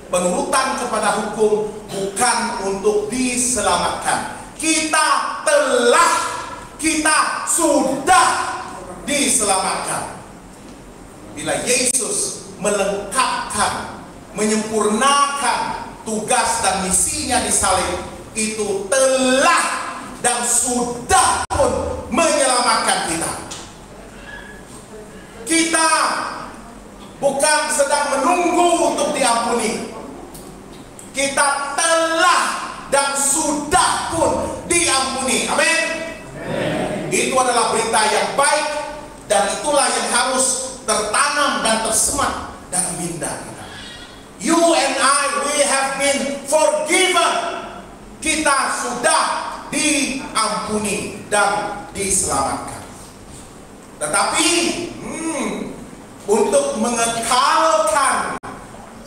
Penurutan kepada hukum bukan untuk diselamatkan. Kita sudah diselamatkan. Bila Yesus melengkapkan, menyempurnakan tugas dan misinya di salib, itu telah dan sudah pun menyelamatkan kita. Kita bukan sedang menunggu untuk diampuni. Kita telah dan sudah pun diampuni. Amin. Itu adalah berita yang baik, dan itulah yang harus tertanam dan tersemat dalam minda kita. You and I, we have been forgiven. Kita sudah diampuni dan diselamatkan. Tetapi untuk mengekalkan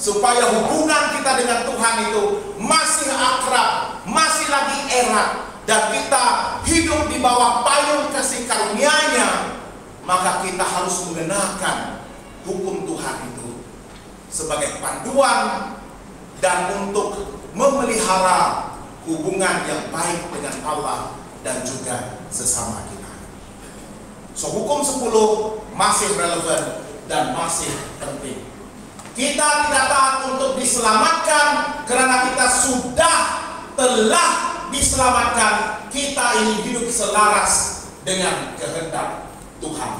supaya hubungan kita dengan Tuhan itu masih akrab, masih lagi erat, dan kita hidup di bawah payung kasih karunia-Nya, maka kita harus mengenakan hukum Tuhan itu sebagai panduan dan untuk memelihara hubungan yang baik dengan Allah dan juga sesama kita. So, hukum 10 masih relevan dan masih penting. Kita tidak taat untuk diselamatkan karena kita telah diselamatkan. Kita ini hidup selaras dengan kehendak Tuhan.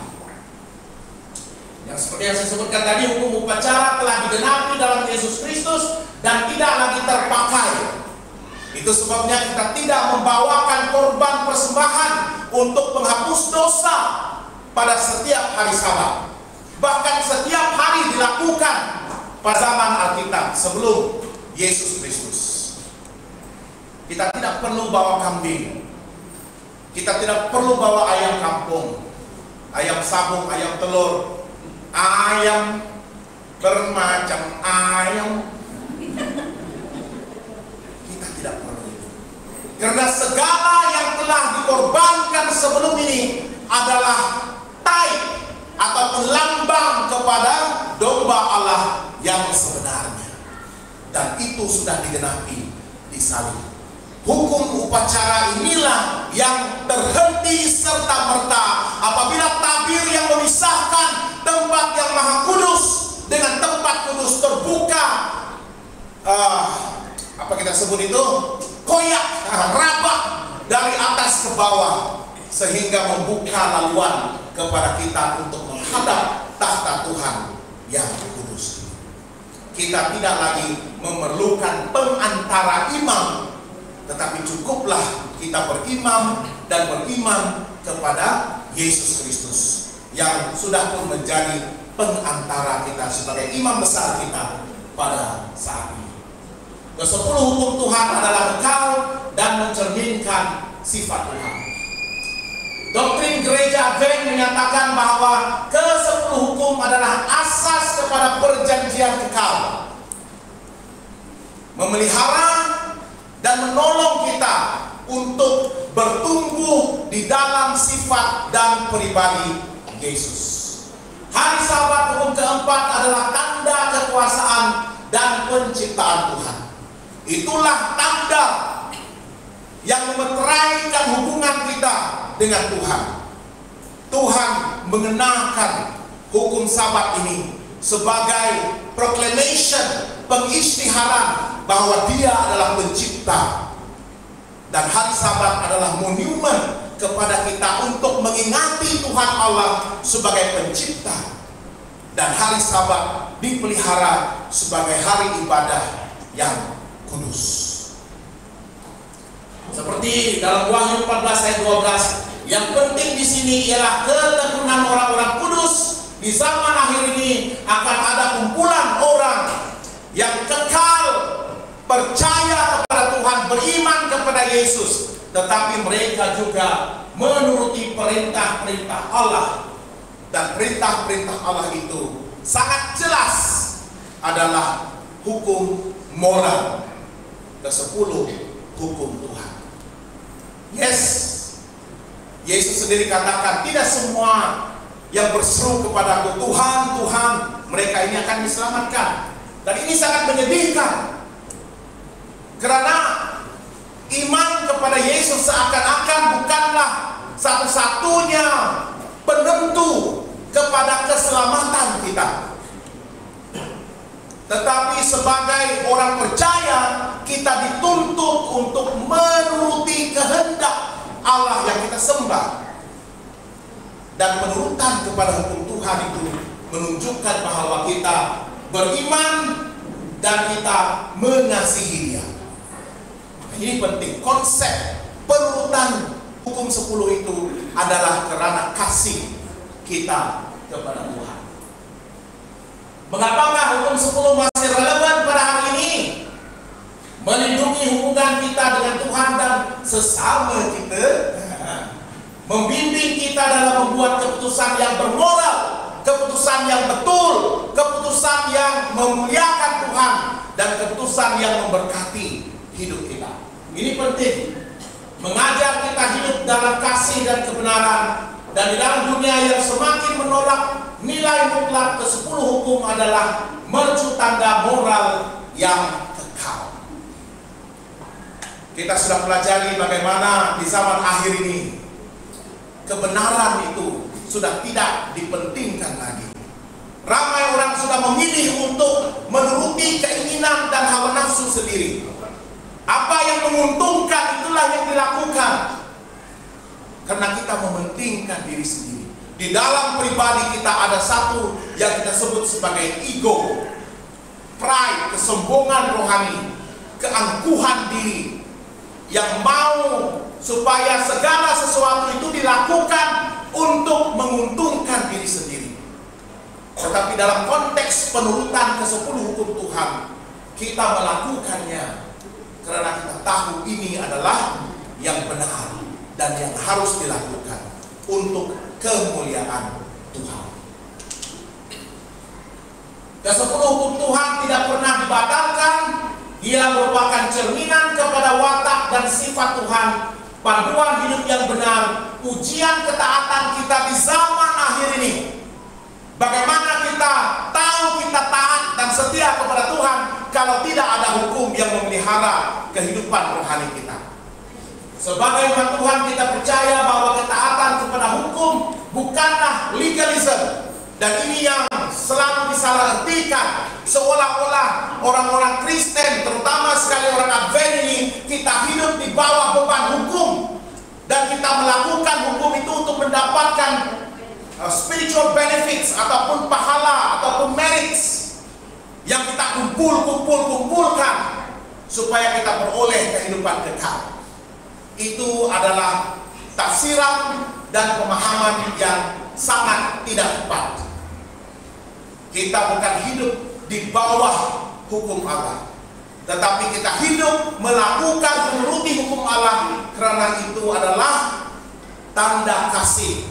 Yang seperti yang saya sebutkan tadi, hukum upacara telah digenapi dalam Yesus Kristus dan tidak lagi terpakai. Itu sebabnya kita tidak membawakan korban persembahan untuk penghapus dosa pada setiap hari Sabat. Bahkan setiap hari dilakukan pada zaman Alkitab sebelum Yesus Kristus. Kita tidak perlu bawa kambing. Kita tidak perlu bawa ayam kampung, ayam sabung, ayam telur, ayam bermacam ayam. Kita tidak perlu itu. Karena segala yang telah dikorbankan sebelum ini adalah taib atau lambang kepada domba Allah yang sebenarnya. Dan itu sudah digenapi di salib. Hukum upacara inilah yang terhenti serta-merta apabila tabir yang memisahkan tempat yang maha kudus dengan tempat kudus terbuka, apa kita sebut itu, koyak, rabak dari atas ke bawah, sehingga membuka laluan kepada kita untuk menghadap tahta Tuhan yang kudus. Kita tidak lagi memerlukan pengantara imam, tetapi cukuplah kita berimam dan beriman kepada Yesus Kristus yang sudah pun menjadi pengantara kita sebagai imam besar kita pada saat ini. Ke-10 hukum Tuhan adalah kekal dan mencerminkan sifat Tuhan. Doktrin gereja Advent menyatakan bahwa ke-10 hukum adalah asas kepada perjanjian kekal, memelihara dan menolong kita untuk bertumbuh di dalam sifat dan pribadi Yesus. Hari Sabat hukum keempat adalah tanda kekuasaan dan penciptaan Tuhan. Itulah tanda yang memeteraikan hubungan kita dengan Tuhan. Tuhan mengenakan hukum Sabat ini sebagai proclamation, pengisytiharan bahwa Dia adalah pencipta, dan hari Sabat adalah monumen kepada kita untuk mengingati Tuhan Allah sebagai pencipta, dan hari Sabat dipelihara sebagai hari ibadah yang kudus. Seperti dalam Wahyu 14 ayat 12, yang penting di sini ialah ketekunan orang-orang kudus. Di zaman akhir ini akan ada kumpulan orang yang kekal, percaya kepada Tuhan, beriman kepada Yesus, tetapi mereka juga menuruti perintah-perintah Allah. Dan perintah-perintah Allah itu sangat jelas adalah hukum moral, ke-10 hukum Tuhan. Yes, Yesus sendiri katakan, tidak semua yang berseru kepadaku, Tuhan, Tuhan, mereka ini akan diselamatkan. Dan ini sangat menyedihkan, karena iman kepada Yesus seakan-akan bukanlah satu-satunya penentu kepada keselamatan kita. Tetapi sebagai orang percaya, kita dituntut untuk menuruti kehendak Allah yang kita sembah. Dan penurutan kepada hukum Tuhan itu menunjukkan bahwa kita beriman dan kita mengasihi Dia. Ini penting. Konsep penurutan hukum 10 itu adalah karena kasih kita kepada Tuhan. Mengapakah hukum 10 masih relevan pada hari ini? Melindungi hubungan kita dengan Tuhan dan sesama kita, membimbing kita dalam membuat keputusan yang bermoral, keputusan yang betul, keputusan yang memuliakan Tuhan, dan keputusan yang memberkati hidup kita. Ini penting. Mengajar kita hidup dalam kasih dan kebenaran, dan di dalam dunia yang semakin menolak nilai mutlak ke-10 hukum adalah mercu tanda moral yang kekal. Kita sudah pelajari bagaimana di zaman akhir ini kebenaran itu sudah tidak dipentingkan lagi. Ramai orang sudah memilih untuk menuruti keinginan dan hawa nafsu sendiri. Apa yang menguntungkan itulah yang dilakukan, karena kita mementingkan diri sendiri. Di dalam pribadi kita ada satu yang kita sebut sebagai ego, pride, kesombongan rohani, keangkuhan diri, yang mau supaya segala sesuatu itu dilakukan untuk menguntungkan diri sendiri. Tetapi dalam konteks penurutan ke-10 hukum Tuhan, kita melakukannya karena kita tahu ini adalah yang benar dan yang harus dilakukan untuk kemuliaan Tuhan. Ke-10 hukum Tuhan tidak pernah dibatalkan. Ia merupakan cerminan kepada watak dan sifat Tuhan, panduan hidup yang benar, ujian ketaatan kita di zaman akhir ini. Bagaimana kita tahu kita taat dan setia kepada Tuhan kalau tidak ada hukum yang memelihara kehidupan rohani kita? Sebagai umat Tuhan, kita percaya bahwa ketaatan kepada hukum bukanlah legalism. Dan ini yang selalu disalahartikan, seolah-olah orang-orang Kristen, terutama sekali orang Advent ini, kita hidup di bawah beban hukum, dan kita melakukan hukum itu untuk mendapatkan spiritual benefits ataupun pahala ataupun merits yang kita kumpulkan supaya kita beroleh kehidupan kekal. Itu adalah tafsiran dan pemahaman yang sangat tidak tepat. Kita bukan hidup di bawah hukum Allah, tetapi kita hidup melakukan menuruti hukum Allah, karena itu adalah tanda kasih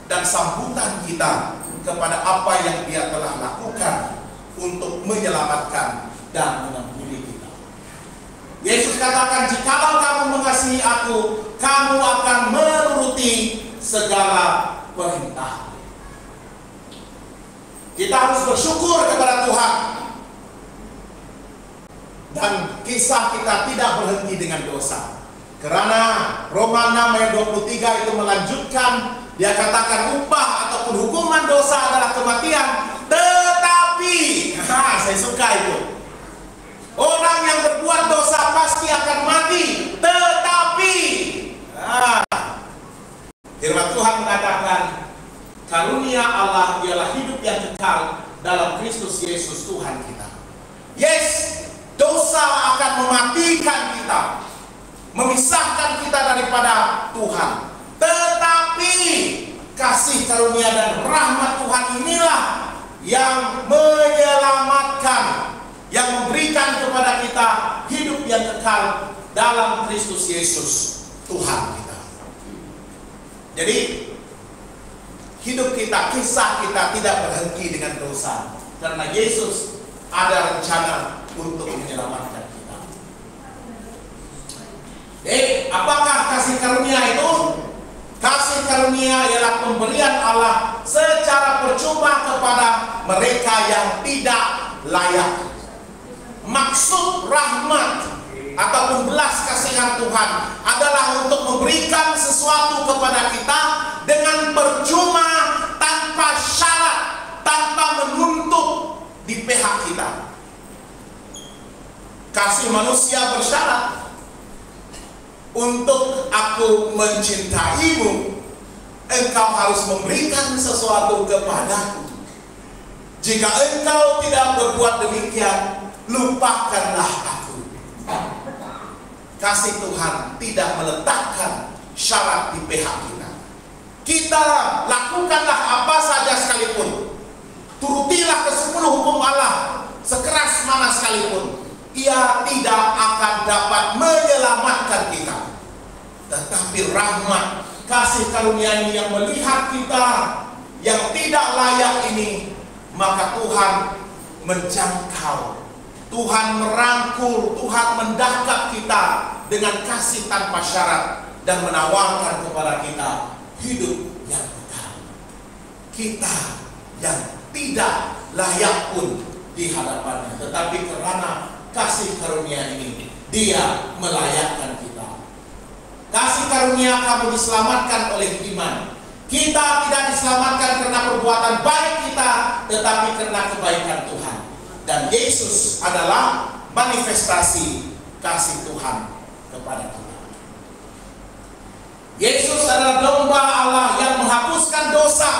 dan sambutan kita kepada apa yang Dia telah lakukan untuk menyelamatkan dan mengampuni kita. Yesus katakan, jikalau kamu mengasihi aku, kamu akan menuruti segala perintah. Kita harus bersyukur kepada Tuhan, dan kisah kita tidak berhenti dengan dosa. Karena Roma 6 ayat 23 itu melanjutkan, dia katakan upah ataupun hukuman dosa adalah kematian, tetapi saya suka itu, orang yang berbuat dosa pasti akan mati, tetapi firman Tuhan mengatakan karunia Allah ialah hidup yang kekal dalam Kristus Yesus Tuhan kita. Yes, dosa akan mematikan kita, memisahkan kita daripada Tuhan. Tetapi kasih karunia dan rahmat Tuhan inilah yang menyelamatkan, yang memberikan kepada kita hidup yang kekal dalam Kristus Yesus Tuhan kita. Jadi hidup kita, kisah kita tidak berhenti dengan dosa, karena Yesus ada rencana untuk menyelamatkan kita. Apakah kasih karunia itu? Kasih karunia ialah pemberian Allah secara percuma kepada mereka yang tidak layak. Maksud rahmat ataupun belas kasihan Tuhan adalah untuk memberikan sesuatu kepada kita dengan percuma, tanpa syarat, tanpa menuntut di pihak kita. Kasih manusia bersyarat. Untuk aku mencintaimu, engkau harus memberikan sesuatu kepadaku. Jika engkau tidak berbuat demikian, lupakanlah aku. Kasih Tuhan tidak meletakkan syarat di pihak kita. Kita lakukanlah apa saja sekalipun, turutilah ke-10 hukum Allah sekeras mana sekalipun, ia tidak akan dapat menyelamatkan kita. Tetapi rahmat, kasih karunia ini yang melihat kita yang tidak layak ini, maka Tuhan menjangkau, Tuhan merangkul, Tuhan mendekap kita dengan kasih tanpa syarat dan menawarkan kepada kita hidup yang kekal. kita yang tidak layak pun di hadapannya, tetapi karena kasih karunia ini, Dia melayakkan kita. Kasih karunia kamu diselamatkan oleh iman. Kita tidak diselamatkan karena perbuatan baik kita, tetapi karena kebaikan Tuhan. Dan Yesus adalah manifestasi kasih Tuhan kepada kita. Yesus adalah domba Allah yang menghapuskan dosa.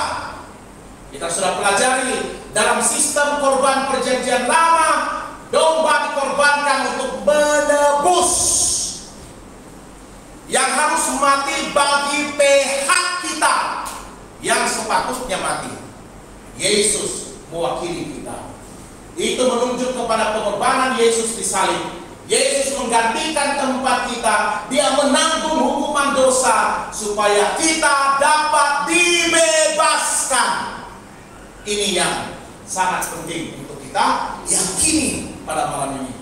Kita sudah pelajari dalam sistem korban perjanjian lama, domba dikorbankan untuk menebus yang harus mati bagi pihak kita yang sepatutnya mati. Yesus mewakili kita. Itu menunjuk kepada pengorbanan Yesus di salib. Yesus menggantikan tempat kita. Dia menanggung hukuman dosa supaya kita dapat dibebaskan. Ini yang sangat penting untuk kita yakini pada malam ini.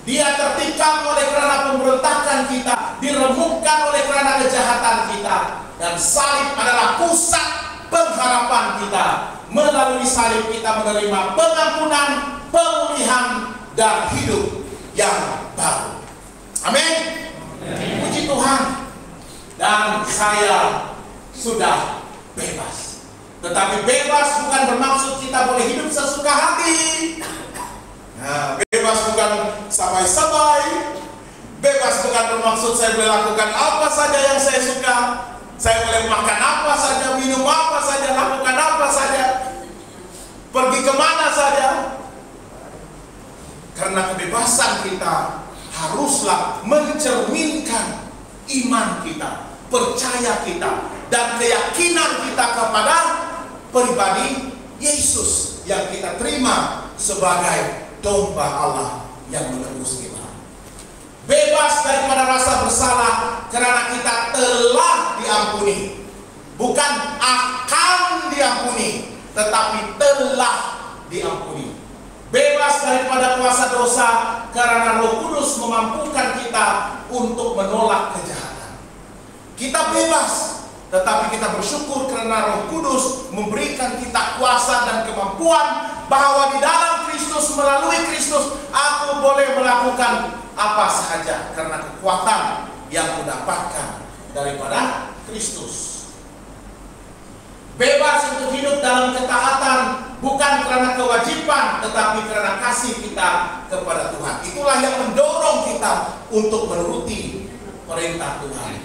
Dia tertikam oleh karena pemberontakan kita, diremukkan oleh karena kejahatan kita, dan salib adalah pusat pengharapan kita. Melalui salib kita menerima pengampunan, pemulihan, dan hidup yang baru. Amin. Puji Tuhan. Dan saya sudah bebas. Tetapi bebas bukan bermaksud kita boleh hidup sesuka hati. Nah, bebas bukan samai-samai. Bebas bukan bermaksud saya boleh lakukan apa saja yang saya suka. Saya boleh makan apa saja, minum apa saja, lakukan apa saja, pergi kemana saja. Karena kebebasan kita haruslah mencerminkan iman kita, percaya kita, dan keyakinan kita kepada pribadi Yesus yang kita terima sebagai domba Allah yang menebus kita. Bebas daripada rasa bersalah karena kita telah diampuni. Bukan akan diampuni, tetapi telah diampuni. Bebas daripada kuasa dosa karena Roh Kudus memampukan kita untuk menolak kejahatan. Kita bebas, tetapi kita bersyukur karena Roh Kudus memberikan kita kuasa dan kemampuan bahwa di dalam Kristus, melalui Kristus, aku boleh melakukan apa sahaja karena kekuatan yang kudapatkan daripada Kristus. Bebas untuk hidup dalam ketaatan bukan karena kewajiban, tetapi karena kasih kita kepada Tuhan. Itulah yang mendorong kita untuk menuruti perintah Tuhan.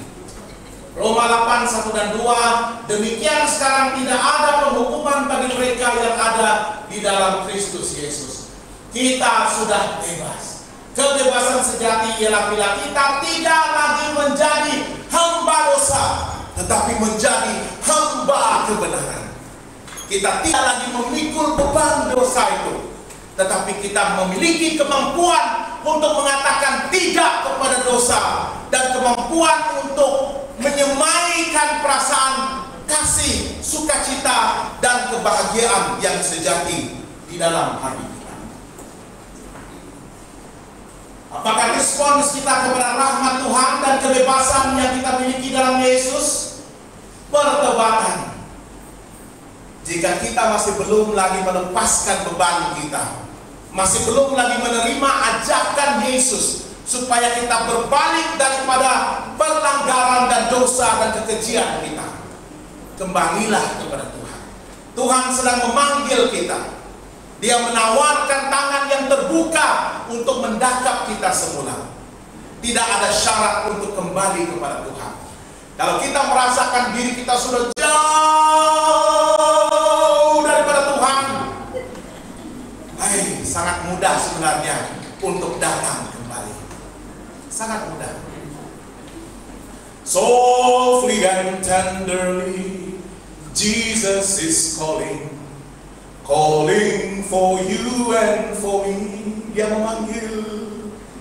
Roma 8, 1 dan 2, demikian sekarang tidak ada penghukuman bagi mereka yang ada di dalam Kristus Yesus. Kita sudah bebas. Kebebasan sejati ialah bila kita tidak lagi menjadi hamba dosa, tetapi menjadi hamba kebenaran. Kita tidak lagi memikul beban dosa itu, tetapi kita memiliki kemampuan untuk mengatakan tidak kepada dosa, dan kemampuan untuk menyemaikan perasaan kasih, sukacita, dan kebahagiaan yang sejati di dalam hati kita. Apakah respons kita kepada rahmat Tuhan dan kebebasan yang kita miliki dalam Yesus? Pertobatan. Jika kita masih belum lagi melepaskan beban kita, masih belum lagi menerima ajakan Yesus supaya kita berbalik daripada pelanggaran dan dosa dan kekejian kita, kembalilah kepada Tuhan. Tuhan sedang memanggil kita. Dia menawarkan tangan yang terbuka untuk mendakap kita semula. Tidak ada syarat untuk kembali kepada Tuhan. Kalau kita merasakan diri kita sudah jauh daripada Tuhan, sangat mudah sebenarnya untuk datang kembali. Sangat mudah. Softly and tenderly, Jesus is calling. Calling for you and for me. Dia memanggil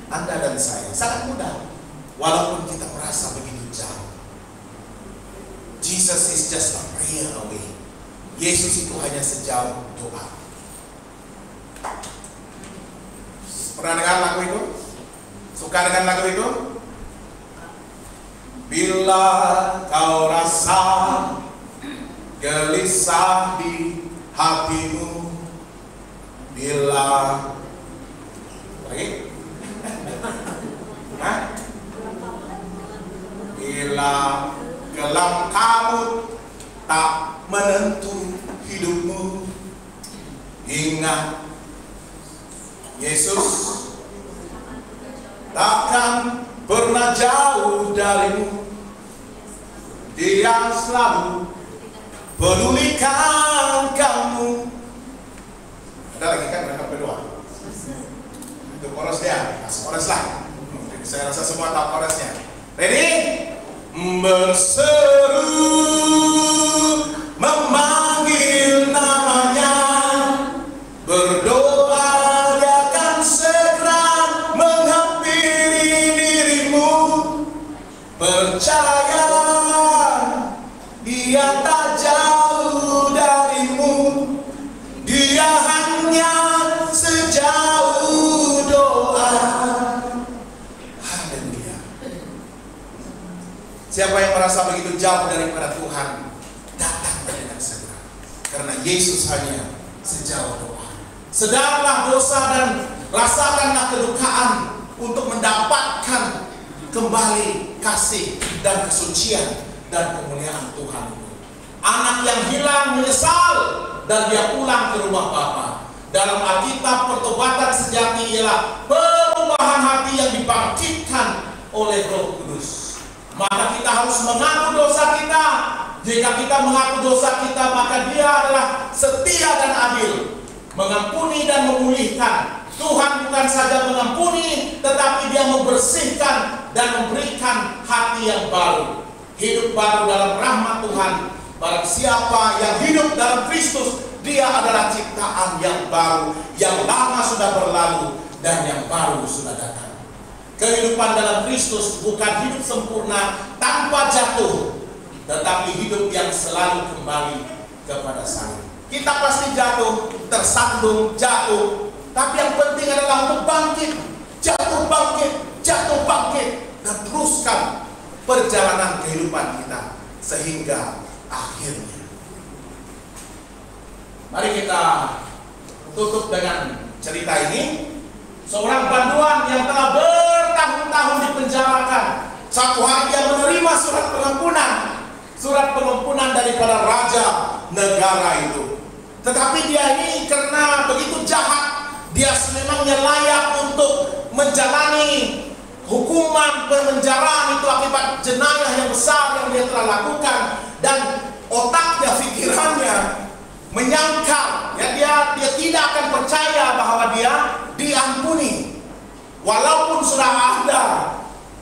Anda dan saya. Sangat mudah. Walaupun kita merasa begitu jauh. Jesus is just a prayer away. Yesus itu hanya sejauh doa. Pernah dengar lagu itu? Suka dengan lagu itu? Bila kau rasa gelisah di hatimu bila lagi? Hah? Bila gelap kabut tak menentu hidupmu, ingat Yesus takkan pernah jauh darimu. Dia selalu pedulikan kamu. Ada lagi kan mereka berdua? Itu chorusnya, chorus lah. Saya rasa semua tahu chorusnya. Ready? Berseru memanggil namanya, berdoa dia akan segera menghampiri dirimu. Percaya dia tak jauh darimu, dia hanya sejauh doa. Haleluya. Siapa yang merasa begitu jauh daripada Tuhan, datang dengan segera, karena Yesus hanya sejauh doa. Sedarlah dosa dan rasakanlah kedukaan untuk mendapatkan kembali kasih dan kesucian dan kemuliaan Tuhan. Anak yang hilang menyesal dan dia pulang ke rumah Bapa. Dalam Alkitab, pertobatan sejati ialah perubahan hati yang dibangkitkan oleh Roh Kudus. Maka kita harus mengaku dosa kita. Jika kita mengaku dosa kita, maka Dia adalah setia dan adil, mengampuni dan memulihkan. Tuhan bukan saja mengampuni, tetapi Dia membersihkan dan memberikan hati yang baru, hidup baru dalam rahmat Tuhan. Barang siapa yang hidup dalam Kristus, dia adalah ciptaan yang baru, yang lama sudah berlalu dan yang baru sudah datang. Kehidupan dalam Kristus bukan hidup sempurna tanpa jatuh, tetapi hidup yang selalu kembali kepada Sang. Kita pasti jatuh, tersandung, jatuh, tapi yang penting adalah untuk bangkit, jatuh bangkit, dan teruskan perjalanan kehidupan kita sehingga akhirnya. Mari kita tutup dengan cerita ini. Seorang banduan yang telah bertahun-tahun dipenjarakan, satu hari dia menerima surat pengampunan daripada raja negara itu. Tetapi dia ini karena begitu jahat, dia sememangnya layak untuk menjalani hukuman pemenjaraan itu akibat jenayah yang besar yang dia telah lakukan. Dan otaknya, pikirannya menyangkal, ya, dia tidak akan percaya bahwa dia diampuni, walaupun sudah ada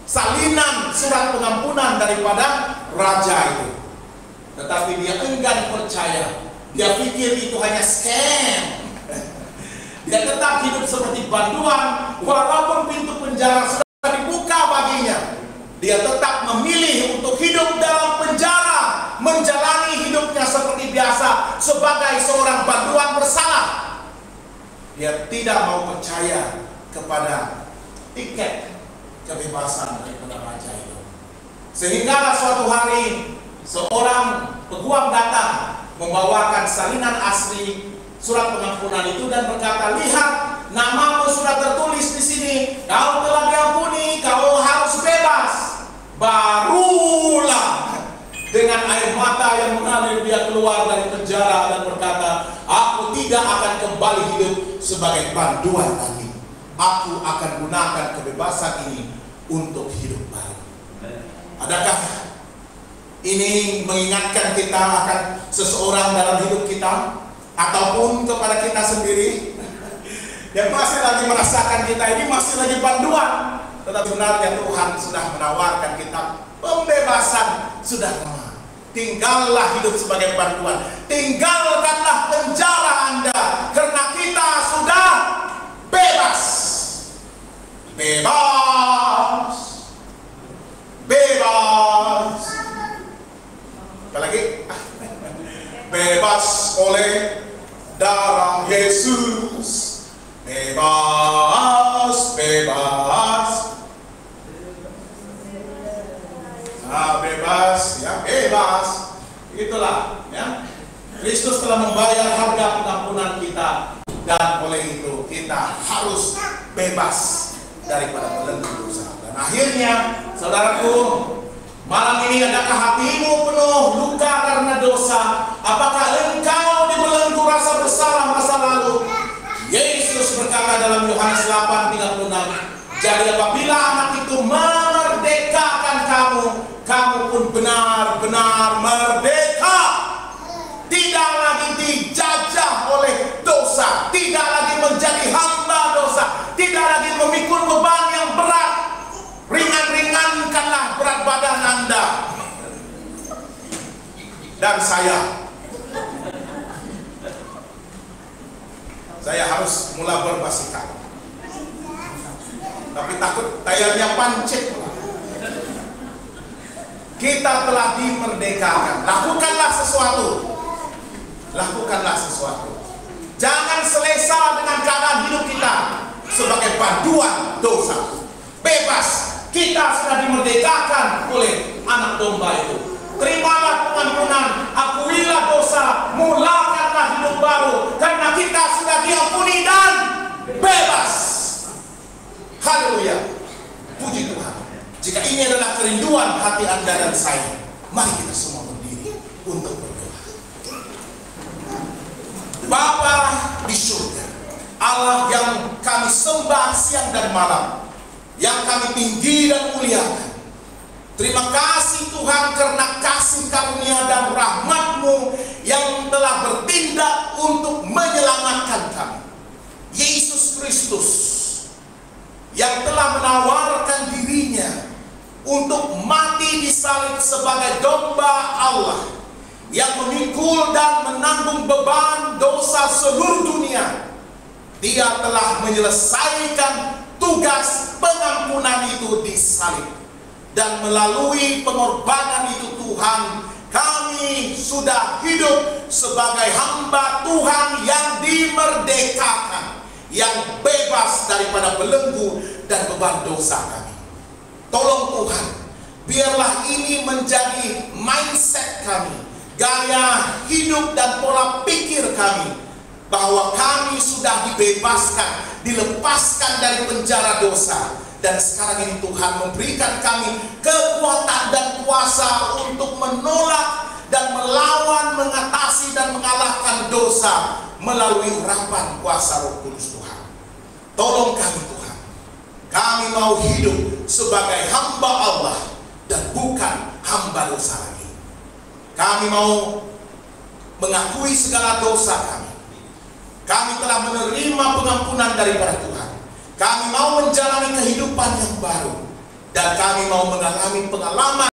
salinan surat pengampunan daripada raja itu. Tetapi dia enggan percaya. Dia pikir itu hanya scam. Dia tetap hidup seperti banduan, walaupun pintu penjara sudah dibuka baginya. Dia tetap memilih untuk hidup dalam penjara, menjalani hidupnya seperti biasa sebagai seorang banduan bersalah. Dia tidak mau percaya kepada tiket kebebasan daripada raja itu. Sehingga suatu hari seorang peguam datang membawakan salinan asli surat pengampunan itu dan berkata, "Lihat, namamu sudah tertulis di sini. Kau telah diampuni, kau harus bebas." Barulah dengan air mata yang mengalir dia keluar dari penjara dan berkata, "Aku tidak akan kembali hidup sebagai banduan lagi. Aku akan gunakan kebebasan ini untuk hidup baru." Adakah ini mengingatkan kita akan seseorang dalam hidup kita, ataupun kepada kita sendiri yang masih lagi merasakan kita ini masih lagi banduan? Tetapi sebenarnya Tuhan sudah menawarkan kita pembebasan sudah lama. Tinggallah hidup sebagai banduan, tinggalkanlah penjara Anda, karena kita sudah bebas. Bebas. Bebas. Apa lagi? Bebas oleh darah Yesus. Bebas, bebas. Bebas, ya, bebas. Itulah, ya. Kristus telah membayar harga pengampunan kita, dan oleh itu kita harus bebas daripada belenggu dosa. Dan akhirnya, saudaraku, malam ini adakah hatimu penuh luka karena dosa? Apakah engkau dibelenggu rasa bersalah masa lalu? Yesus berkata dalam Yohanes 8:36, jadi apabila anak itu memerdekakan kamu, kamu pun benar-benar merdeka. Tidak lagi dijajah oleh dosa, tidak lagi menjadi hamba dosa, tidak lagi memikul beban yang berat. Ringan-ringankanlah berat badan Anda dan saya harus mulai berbasikal, tapi takut tayarnya pancet. Kita telah dimerdekakan. Lakukanlah sesuatu. Jangan selesa dengan keadaan hidup kita sebagai paduan dosa. Bebas, kita sudah dimerdekakan oleh anak domba itu. Terimalah pengampunan, akuilah dosa, mulakanlah hidup baru, karena kita sudah diampuni dan bebas. Haleluya, puji Tuhan. Jika ini adalah kerinduan hati Anda dan saya, mari kita semua berdiri untuk berdoa. Bapa di surga, Allah yang kami sembah siang dan malam, yang kami tinggi dan muliakan, terima kasih Tuhan karena kasih karunia dan rahmat-Mu yang telah bertindak untuk menyelamatkan kami. Yesus Kristus yang telah menawarkan dirinya untuk mati di salib sebagai domba Allah yang memikul dan menanggung beban dosa seluruh dunia. Dia telah menyelesaikan tugas pengampunan itu di salib, dan melalui pengorbanan itu Tuhan, kami sudah hidup sebagai hamba Tuhan yang dimerdekakan, yang bebas daripada belenggu dan beban dosa kami. Tolong Tuhan, biarlah ini menjadi mindset kami, gaya hidup dan pola pikir kami, bahwa kami sudah dibebaskan, dilepaskan dari penjara dosa, dan sekarang ini Tuhan memberikan kami kekuatan dan kuasa untuk menolak dan melawan, mengatasi dan mengalahkan dosa melalui urapan kuasa Roh Kudus Tuhan. Tolong kami Tuhan, kami mau hidup sebagai hamba Allah dan bukan hamba dosa lagi. Kami mau mengakui segala dosa kami. Kami telah menerima pengampunan daripada Tuhan. Kami mau menjalani kehidupan yang baru, dan kami mau mengalami pengalaman